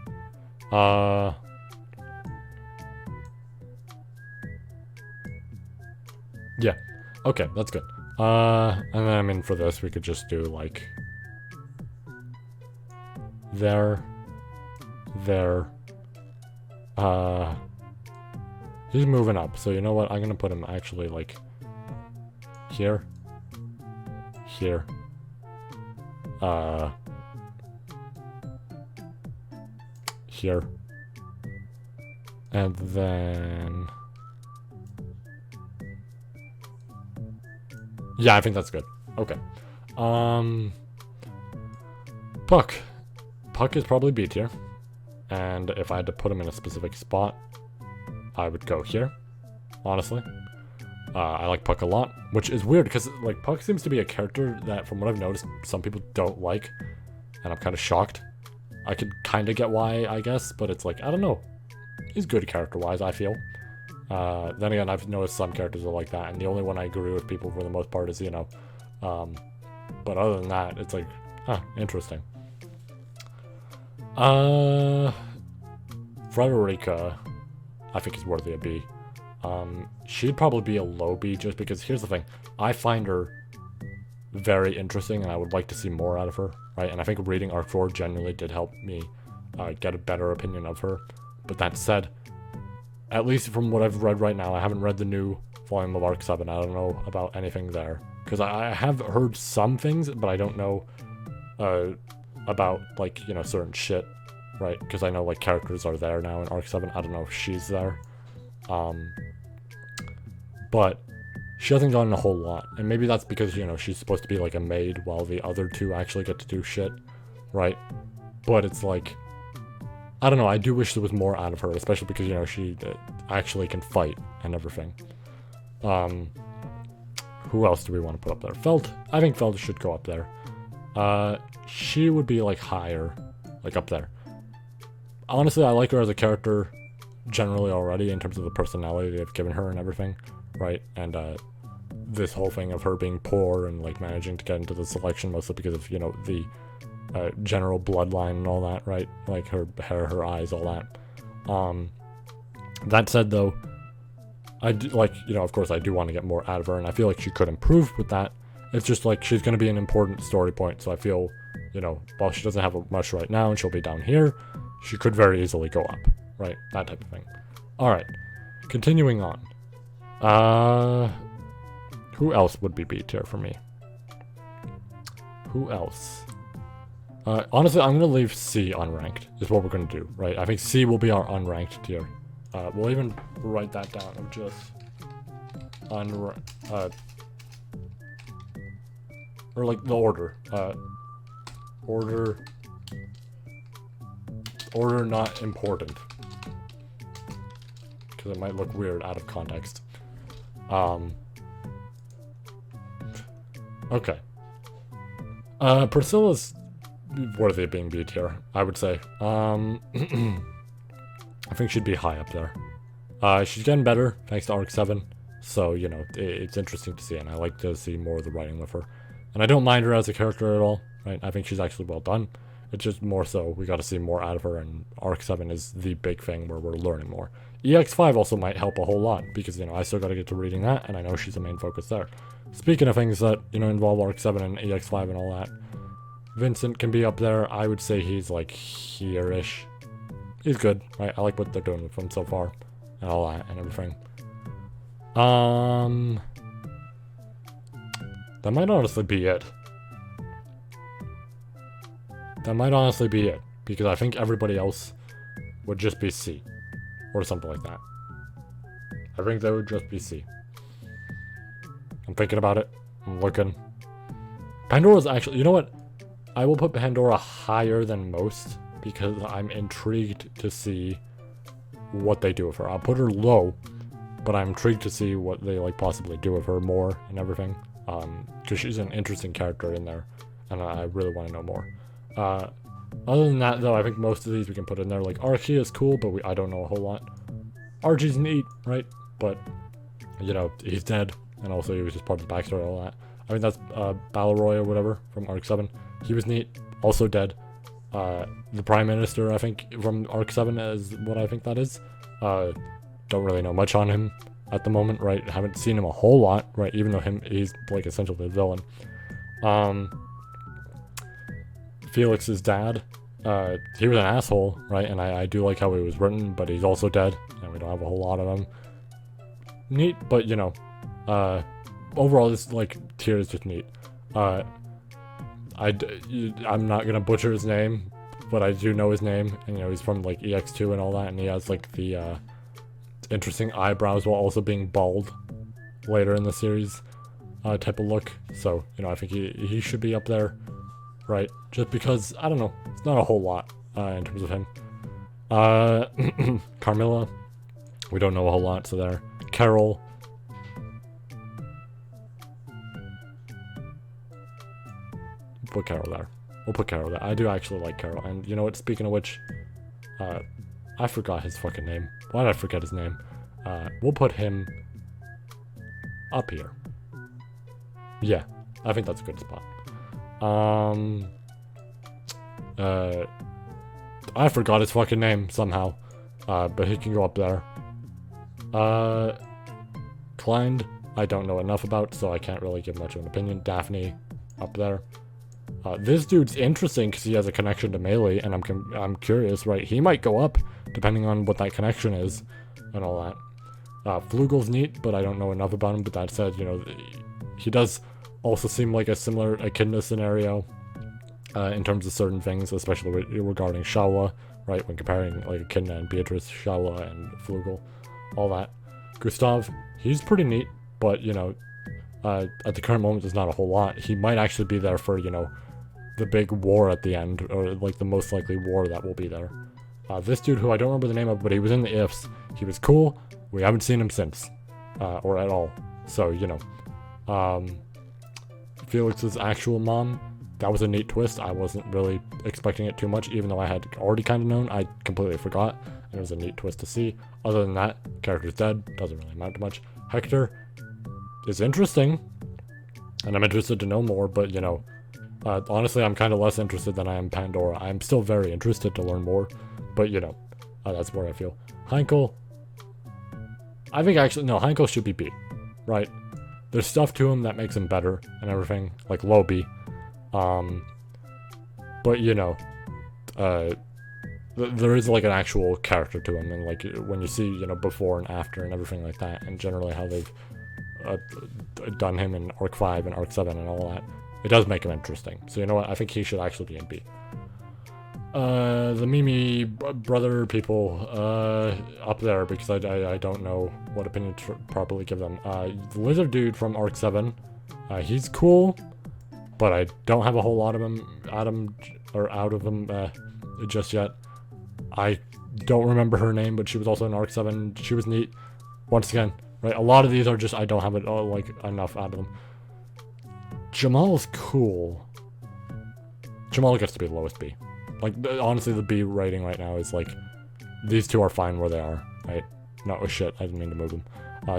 Yeah. Okay, that's good. And then, I mean, for this, we could just do, like, there, he's moving up, so you know what, I'm gonna put him actually, like, here, here, here, and then, yeah, I think that's good. Okay. Puck is probably B tier. And if I had to put him in a specific spot, I would go here, honestly. I like Puck a lot, which is weird because, like, Puck seems to be a character that, from what I've noticed, some people don't like. And I'm kind of shocked. I could kind of get why, I guess, but it's like, I don't know. He's good character-wise, I feel. Then again, I've noticed some characters are like that, and the only one I agree with people for the most part is, you know. But other than that, it's like, interesting. Frederica, I think is worthy of B. She'd probably be a low B just because, here's the thing, I find her very interesting and I would like to see more out of her, right? And I think reading Arc 4 genuinely did help me get a better opinion of her. But that said, at least from what I've read right now, I haven't read the new volume of Arc 7. I don't know about anything there. Because I have heard some things, but I don't know about, like, you know, certain shit, right? Because I know, like, characters are there now in Arc 7. I don't know if she's there. But she hasn't gotten a whole lot. And maybe that's because, you know, she's supposed to be, like, a maid while the other two actually get to do shit, right? But it's like, I don't know, I do wish there was more out of her, especially because, you know, she actually can fight and everything. Who else do we want to put up there? Feld. I think Feld should go up there. She would be, like, higher, like, up there. Honestly, I like her as a character generally already in terms of the personality they've given her and everything, right? And this whole thing of her being poor and, like, managing to get into the selection mostly because of, you know, the general bloodline and all that, right? Like, her hair, her eyes, all that. That said, though, I do, like, you know, of course I do want to get more out of her, and I feel like she could improve with that. It's just, like, she's going to be an important story point, so I feel, you know, while she doesn't have much right now and she'll be down here, she could very easily go up, right? That type of thing. Alright, continuing on. Who else would be B tier for me? Who else? Honestly, I'm going to leave C unranked, is what we're going to do, right? I think C will be our unranked tier. We'll even write that down of just or like the order. Order not important. Because it might look weird out of context. Okay. Priscilla's worthy of being B tier, I would say. I think she'd be high up there. She's getting better thanks to Arc 7, so, you know, it's interesting to see, and I like to see more of the writing with her. And I don't mind her as a character at all, right? I think she's actually well done. It's just more so we got to see more out of her, and Arc 7 is the big thing where we're learning more. EX5 also might help a whole lot, because, you know, I still got to get to reading that, and I know she's the main focus there. Speaking of things that, you know, involve Arc 7 and EX5 and all that, Vincent can be up there. I would say he's, like, here-ish. He's good, right? I like what they're doing with him so far, and all that, and everything. That might honestly be it. that might honestly be it, because I think everybody else would just be C, or something like that. I think they would just be C. I'm thinking about it. I'm looking. Pandora's actually, you know what? I will put Pandora higher than most because I'm intrigued to see what they do with her. I'll put her low, but I'm intrigued to see what they like possibly do with her more and everything. Because she's an interesting character in there, and I really want to know more. Other than that, though, I think most of these we can put in there. Like Archie is cool, but I don't know a whole lot. Archie's neat, right? But you know, he's dead, and also he was just part of the backstory and all that. I mean, that's Balleroy or whatever from Arc 7. He was neat, also dead. The Prime Minister, I think, from Arc 7 is what I think that is. Don't really know much on him at the moment, right? Haven't seen him a whole lot, right? Even though he's like essentially the villain. Felix's dad, he was an asshole, right? And I do like how he was written, but he's also dead, and we don't have a whole lot of him. Neat, but you know, overall this like tier is just neat. I'm not gonna butcher his name, but I do know his name, and you know he's from like EX2 and all that, and he has like the interesting eyebrows while also being bald later in the series type of look. So you know I think he should be up there, right? Just because I don't know, it's not a whole lot in terms of him. Carmilla, we don't know a whole lot, so there. Carol. Put Carol there. We'll put Carol there. I do actually like Carol. And you know what? Speaking of which, I forgot his fucking name. Why did I forget his name? We'll put him up here. Yeah, I think that's a good spot. I forgot his fucking name somehow. But he can go up there. Klein, I don't know enough about, so I can't really give much of an opinion. Daphne, up there. This dude's interesting because he has a connection to Melee, and I'm curious, right? He might go up depending on what that connection is and all that. Flugel's neat, but I don't know enough about him. But that said, you know, he does also seem like a similar echidna scenario in terms of certain things, especially regarding Shaula, right? When comparing like Echidna and Beatrice, Shaula and Flugel, all that. Gustav, he's pretty neat, but you know, at the current moment, there's not a whole lot. He might actually be there for, you know, the big war at the end, or like the most likely war that will be there. This dude, who I don't remember the name of, but he was in the IFs. He was cool. We haven't seen him since, or at all. So, you know, Felix's actual mom, that was a neat twist. I wasn't really expecting it too much, even though I had already kind of known. I completely forgot, and it was a neat twist to see. Other than that, character's dead. Doesn't really amount to much. Hector is interesting, and I'm interested to know more, but, you know, honestly, I'm kind of less interested than I am Pandora. I'm still very interested to learn more, but, you know, that's where I feel. Heinkel, I think actually, no, Heinkel should be B, right? There's stuff to him that makes him better and everything, like low B. But, you know, there is like an actual character to him, and like when you see, you know, before and after and everything like that, and generally how they've done him in Arc 5 and Arc 7 and all that, it does make him interesting. So you know what, I think he should actually be in B. The Mimi brother people up there, because I don't know what opinion to properly give them. The lizard dude from Arc 7, he's cool, but I don't have a whole lot of him out of him just yet. I don't remember her name, but she was also in Arc 7. She was neat. Once again, right, a lot of these are just, I don't have it like enough out of them. Jamal's cool. Jamal gets to be the lowest B. Like, honestly, the B rating right now is like, these two are fine where they are, right? No, oh shit, I didn't mean to move them.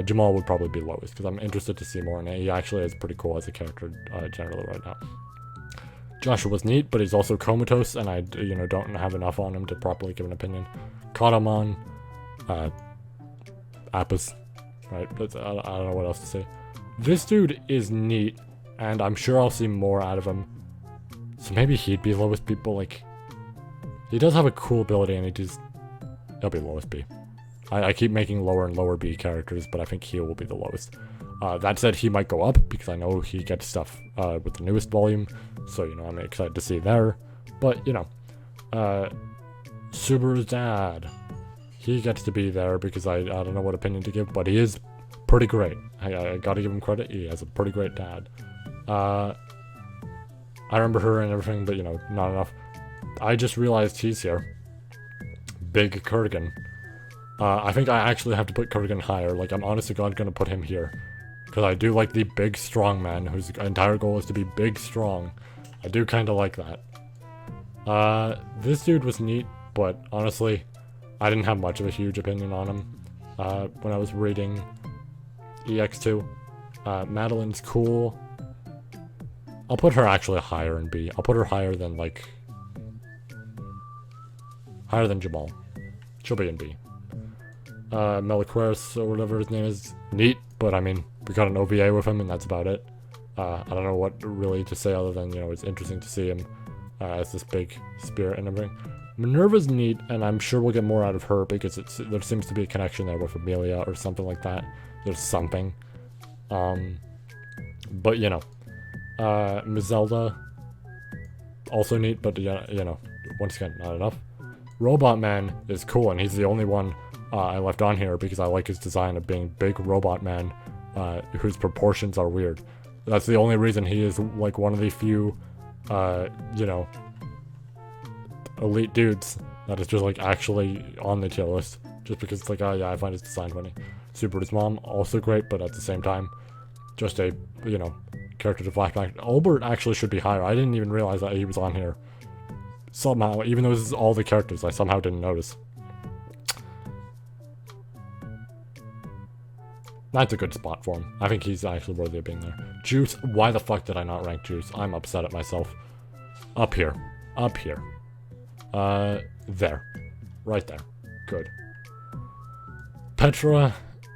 Jamal would probably be lowest, because I'm interested to see more, and he actually is pretty cool as a character, generally right now. Joshua's neat, but he's also comatose, and I, you know, don't have enough on him to properly give an opinion. Kataman, Apis, right? I don't know what else to say. This dude is neat, and I'm sure I'll see more out of him. So maybe he'd be lowest B, but like, he does have a cool ability, and he'll be lowest B. I keep making lower and lower B characters, but I think he will be the lowest. That said, he might go up, because I know he gets stuff with the newest volume, so, you know, I'm excited to see there But, you know, Subaru's dad, he gets to be there because I don't know what opinion to give, but he is pretty great. I gotta give him credit. He has a pretty great dad. I remember her and everything, but, you know, not enough. I just realized he's here. Big Kurgan. I think I actually have to put Kurgan higher. Like, I'm honest to God gonna put him here. Because I do like the big, strong man whose entire goal is to be big, strong. I do kind of like that. This dude was neat, but honestly, I didn't have much of a huge opinion on him when I was reading EX2. Madeline's cool. I'll put her actually higher in B. I'll put her higher than, like... higher than Jamal. She'll be in B. Meliquaris, or whatever his name is, neat, but I mean, we got an OVA with him, and that's about it. I don't know what really to say other than, you know, it's interesting to see him as this big spirit and everything. Minerva's neat, and I'm sure we'll get more out of her because there seems to be a connection there with Amelia or something like that. There's something. But, you know, Mizelda, also neat, but, you know, once again, not enough. Robot Man is cool, and he's the only one I left on here because I like his design of being big robot man whose proportions are weird. That's the only reason he is like one of the few, you know, elite dudes that is just like actually on the tier list. Just because it's like, oh yeah, I find his design funny. Subaru's mom, also great, but at the same time, just a, you know, character to flashback. Albert actually should be higher. I didn't even realize that he was on here. Somehow, even though this is all the characters, I somehow didn't notice. That's a good spot for him. I think he's actually worthy of being there. Juice, why the fuck did I not rank Juice? I'm upset at myself. Up here. Up here. There. Right there. Good. Petra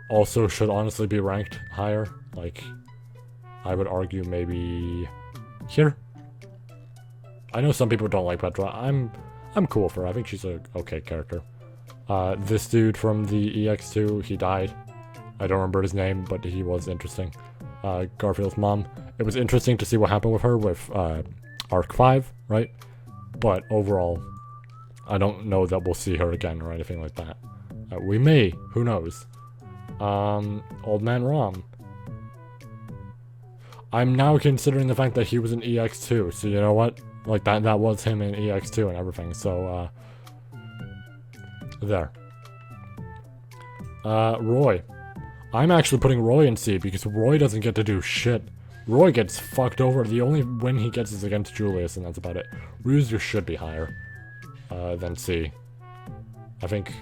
also should honestly be ranked higher. Like, I would argue maybe here. I know some people don't like Petra. I'm cool for her. I think she's a okay character. This dude from the EX2, he died. I don't remember his name, but he was interesting. Garfield's mom. It was interesting to see what happened with her with Arc 5, right? But overall, I don't know that we'll see her again or anything like that. We may. Who knows? Old Man Rom. I'm now considering the fact that he was in EX2, so you know what? Like, that was him in EX2 and everything, so, there. Roy. I'm actually putting Roy in C because Roy doesn't get to do shit. Roy gets fucked over. The only win he gets is against Julius, and that's about it. Ryuzu should be higher than C. I think.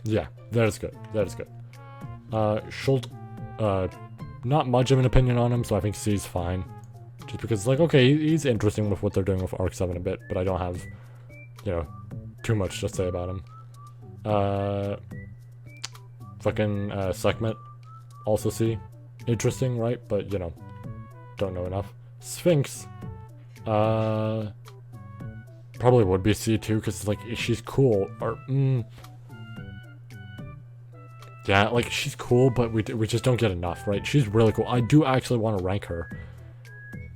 Yeah, that is good. That is good. Schult, not much of an opinion on him, so I think C's fine. Just because it's like, okay, he's interesting with what they're doing with Arc 7 a bit, but I don't have, you know, too much to say about him. Fucking Sekhmet, also C. Interesting, right? But, you know, don't know enough. Sphinx, probably would be C too, because, like, she's cool, or, yeah, like, she's cool, but we just don't get enough, right? She's really cool. I do actually want to rank her.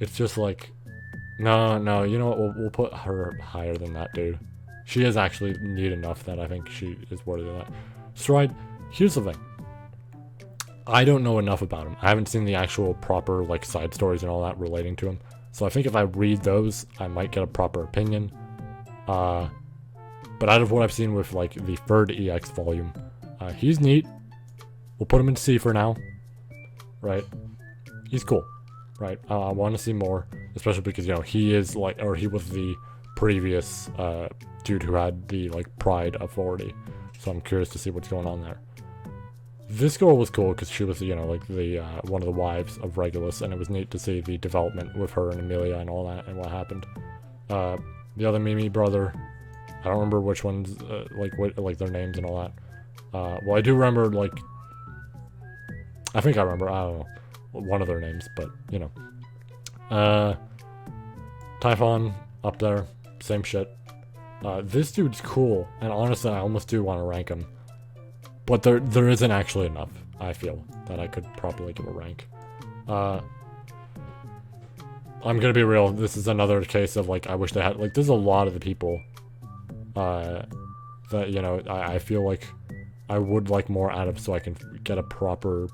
It's just like, no, you know what, we'll put her higher than that, dude. She is actually neat enough that I think she is worthy of that. Stride, here's the thing. I don't know enough about him. I haven't seen the actual proper, like, side stories and all that relating to him. So I think if I read those, I might get a proper opinion. But out of what I've seen with, like, the third EX volume, he's neat. We'll put him in C for now. Right? He's cool. Right? I want to see more. Especially because, you know, he is, like, or he was the previous, dude who had the, like, pride authority. So I'm curious to see what's going on there. This girl was cool because she was, you know, like, the, one of the wives of Regulus, and it was neat to see the development with her and Amelia and all that and what happened. The other Mimi brother, I don't remember which ones, like their names and all that. Well, I do remember, like, I think I remember, I don't know, one of their names, but, you know. Typhon, up there, same shit. This dude's cool, and honestly, I almost do want to rank him. But there isn't actually enough, I feel, that I could properly give a rank. I'm gonna be real, this is another case of, like, I wish they had, like, there's a lot of the people, that, you know, I feel like I would like more out of so I can get a proper,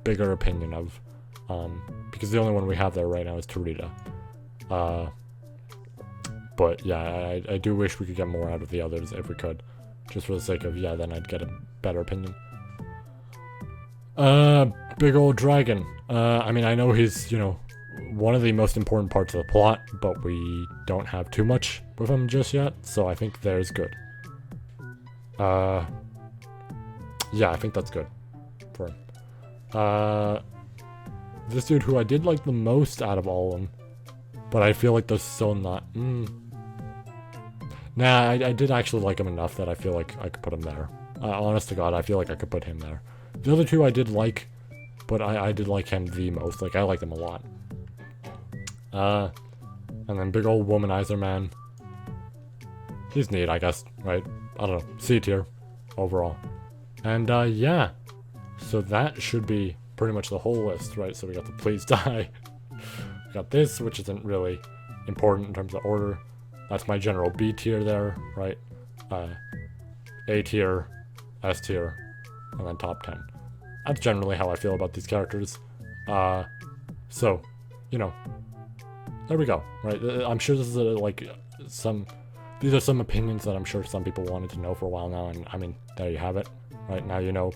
bigger opinion of, because the only one we have there right now is Tarita. But yeah, I do wish we could get more out of the others if we could, just for the sake of, yeah, then I'd get a better opinion. Big old dragon. I mean, I know he's, you know, one of the most important parts of the plot, but we don't have too much with him just yet, so I think there's good. Yeah, I think that's good for him. This dude who I did like the most out of all of them, but I feel like there's still not, Nah, I did actually like him enough that I feel like I could put him there. Honest to God, I feel like I could put him there. The other two I did like, but I did like him the most. Like, I liked him a lot. And then big old womanizer man. He's neat, I guess, right? I don't know. C tier overall. And yeah. So that should be pretty much the whole list, right? So we got the please die. We got this, which isn't really important in terms of order. That's my general B tier there, right? A tier, S tier, and then top 10. That's generally how I feel about these characters. So, you know, there we go, right? I'm sure this is these are some opinions that I'm sure some people wanted to know for a while now, and I mean, there you have it. Right now you know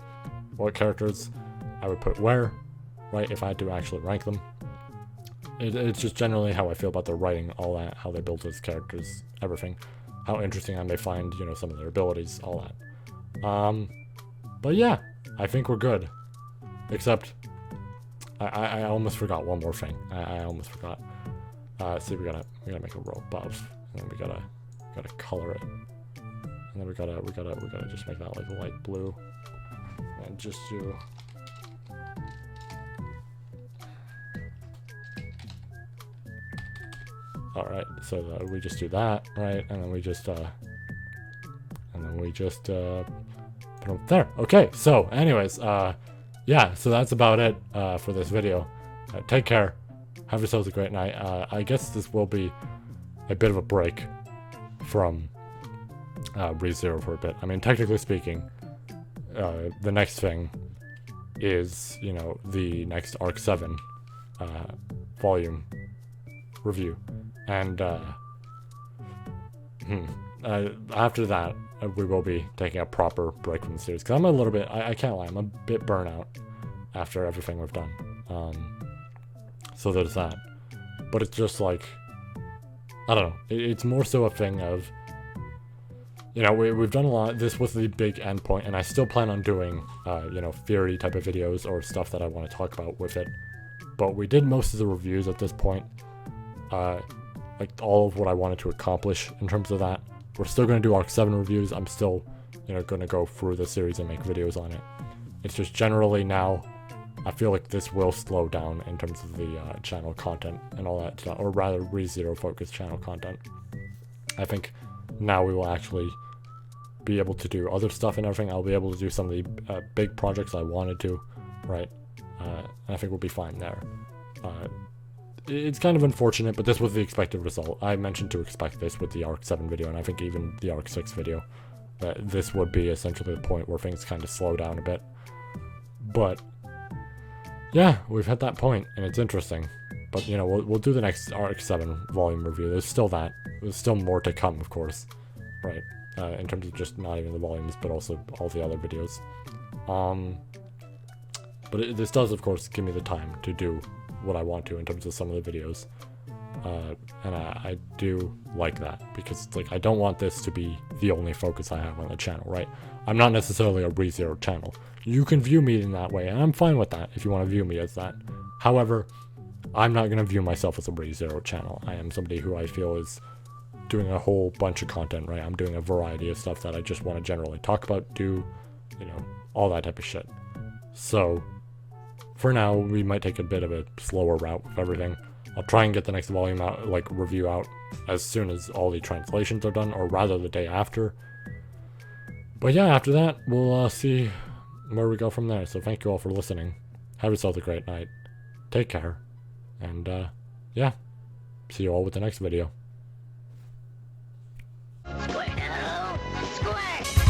what characters I would put where, right, if I had to actually rank them. It's just generally how I feel about their writing, all that, how they build those characters, everything. How interesting I may find, you know, some of their abilities, all that. But yeah, I think we're good. Except, I almost forgot one more thing. I almost forgot. See, we gotta make a row above, and then we gotta color it, and then we gotta just make that like light blue, and just do. Alright, so we just do that, right? And then we just put them there. Okay, so anyways, yeah, so that's about it for this video. Take care. Have yourselves a great night. I guess this will be a bit of a break from ReZero for a bit. I mean, technically speaking, the next thing is, you know, the next Arc 7 volume review. And after that, we will be taking a proper break from the series. Because I'm a little bit, I can't lie, I'm a bit burnout after everything we've done. So there's that. But it's just like, I don't know, it's more so a thing of, you know, we've done a lot. This was the big end point, and I still plan on doing, you know, theory type of videos or stuff that I want to talk about with it. But we did most of the reviews at this point. Like all of what I wanted to accomplish in terms of that. We're still going to do Arc 7 reviews. I'm still, you know, going to go through the series and make videos on it. It's just generally now, I feel like this will slow down in terms of the channel content and all that stuff, or rather ReZero focused channel content. I think now we will actually be able to do other stuff and everything. I'll be able to do some of the big projects I wanted to, right? And I think we'll be fine there. It's kind of unfortunate, but this was the expected result. I mentioned to expect this with the Arc 7 video, and I think even the Arc 6 video, that this would be essentially the point where things kind of slow down a bit. But yeah, we've hit that point, and it's interesting. But, you know, we'll do the next Arc 7 volume review. There's still that. There's still more to come, of course, right? In terms of just not even the volumes, but also all the other videos. But this does, of course, give me the time to do what I want to in terms of some of the videos, and I do like that, because it's like, I don't want this to be the only focus I have on the channel, right? I'm not necessarily a ReZero channel. You can view me in that way, and I'm fine with that if you want to view me as that. However, I'm not going to view myself as a ReZero channel. I am somebody who I feel is doing a whole bunch of content, right? I'm doing a variety of stuff that I just want to generally talk about, do, you know, all that type of shit. So for now, we might take a bit of a slower route with everything. I'll try and get the next volume out, like review out, as soon as all the translations are done, or rather the day after. But yeah, after that, we'll see where we go from there. So thank you all for listening. Have yourselves a great night. take care, and yeah, see you all with the next video. Squirtle, squirt!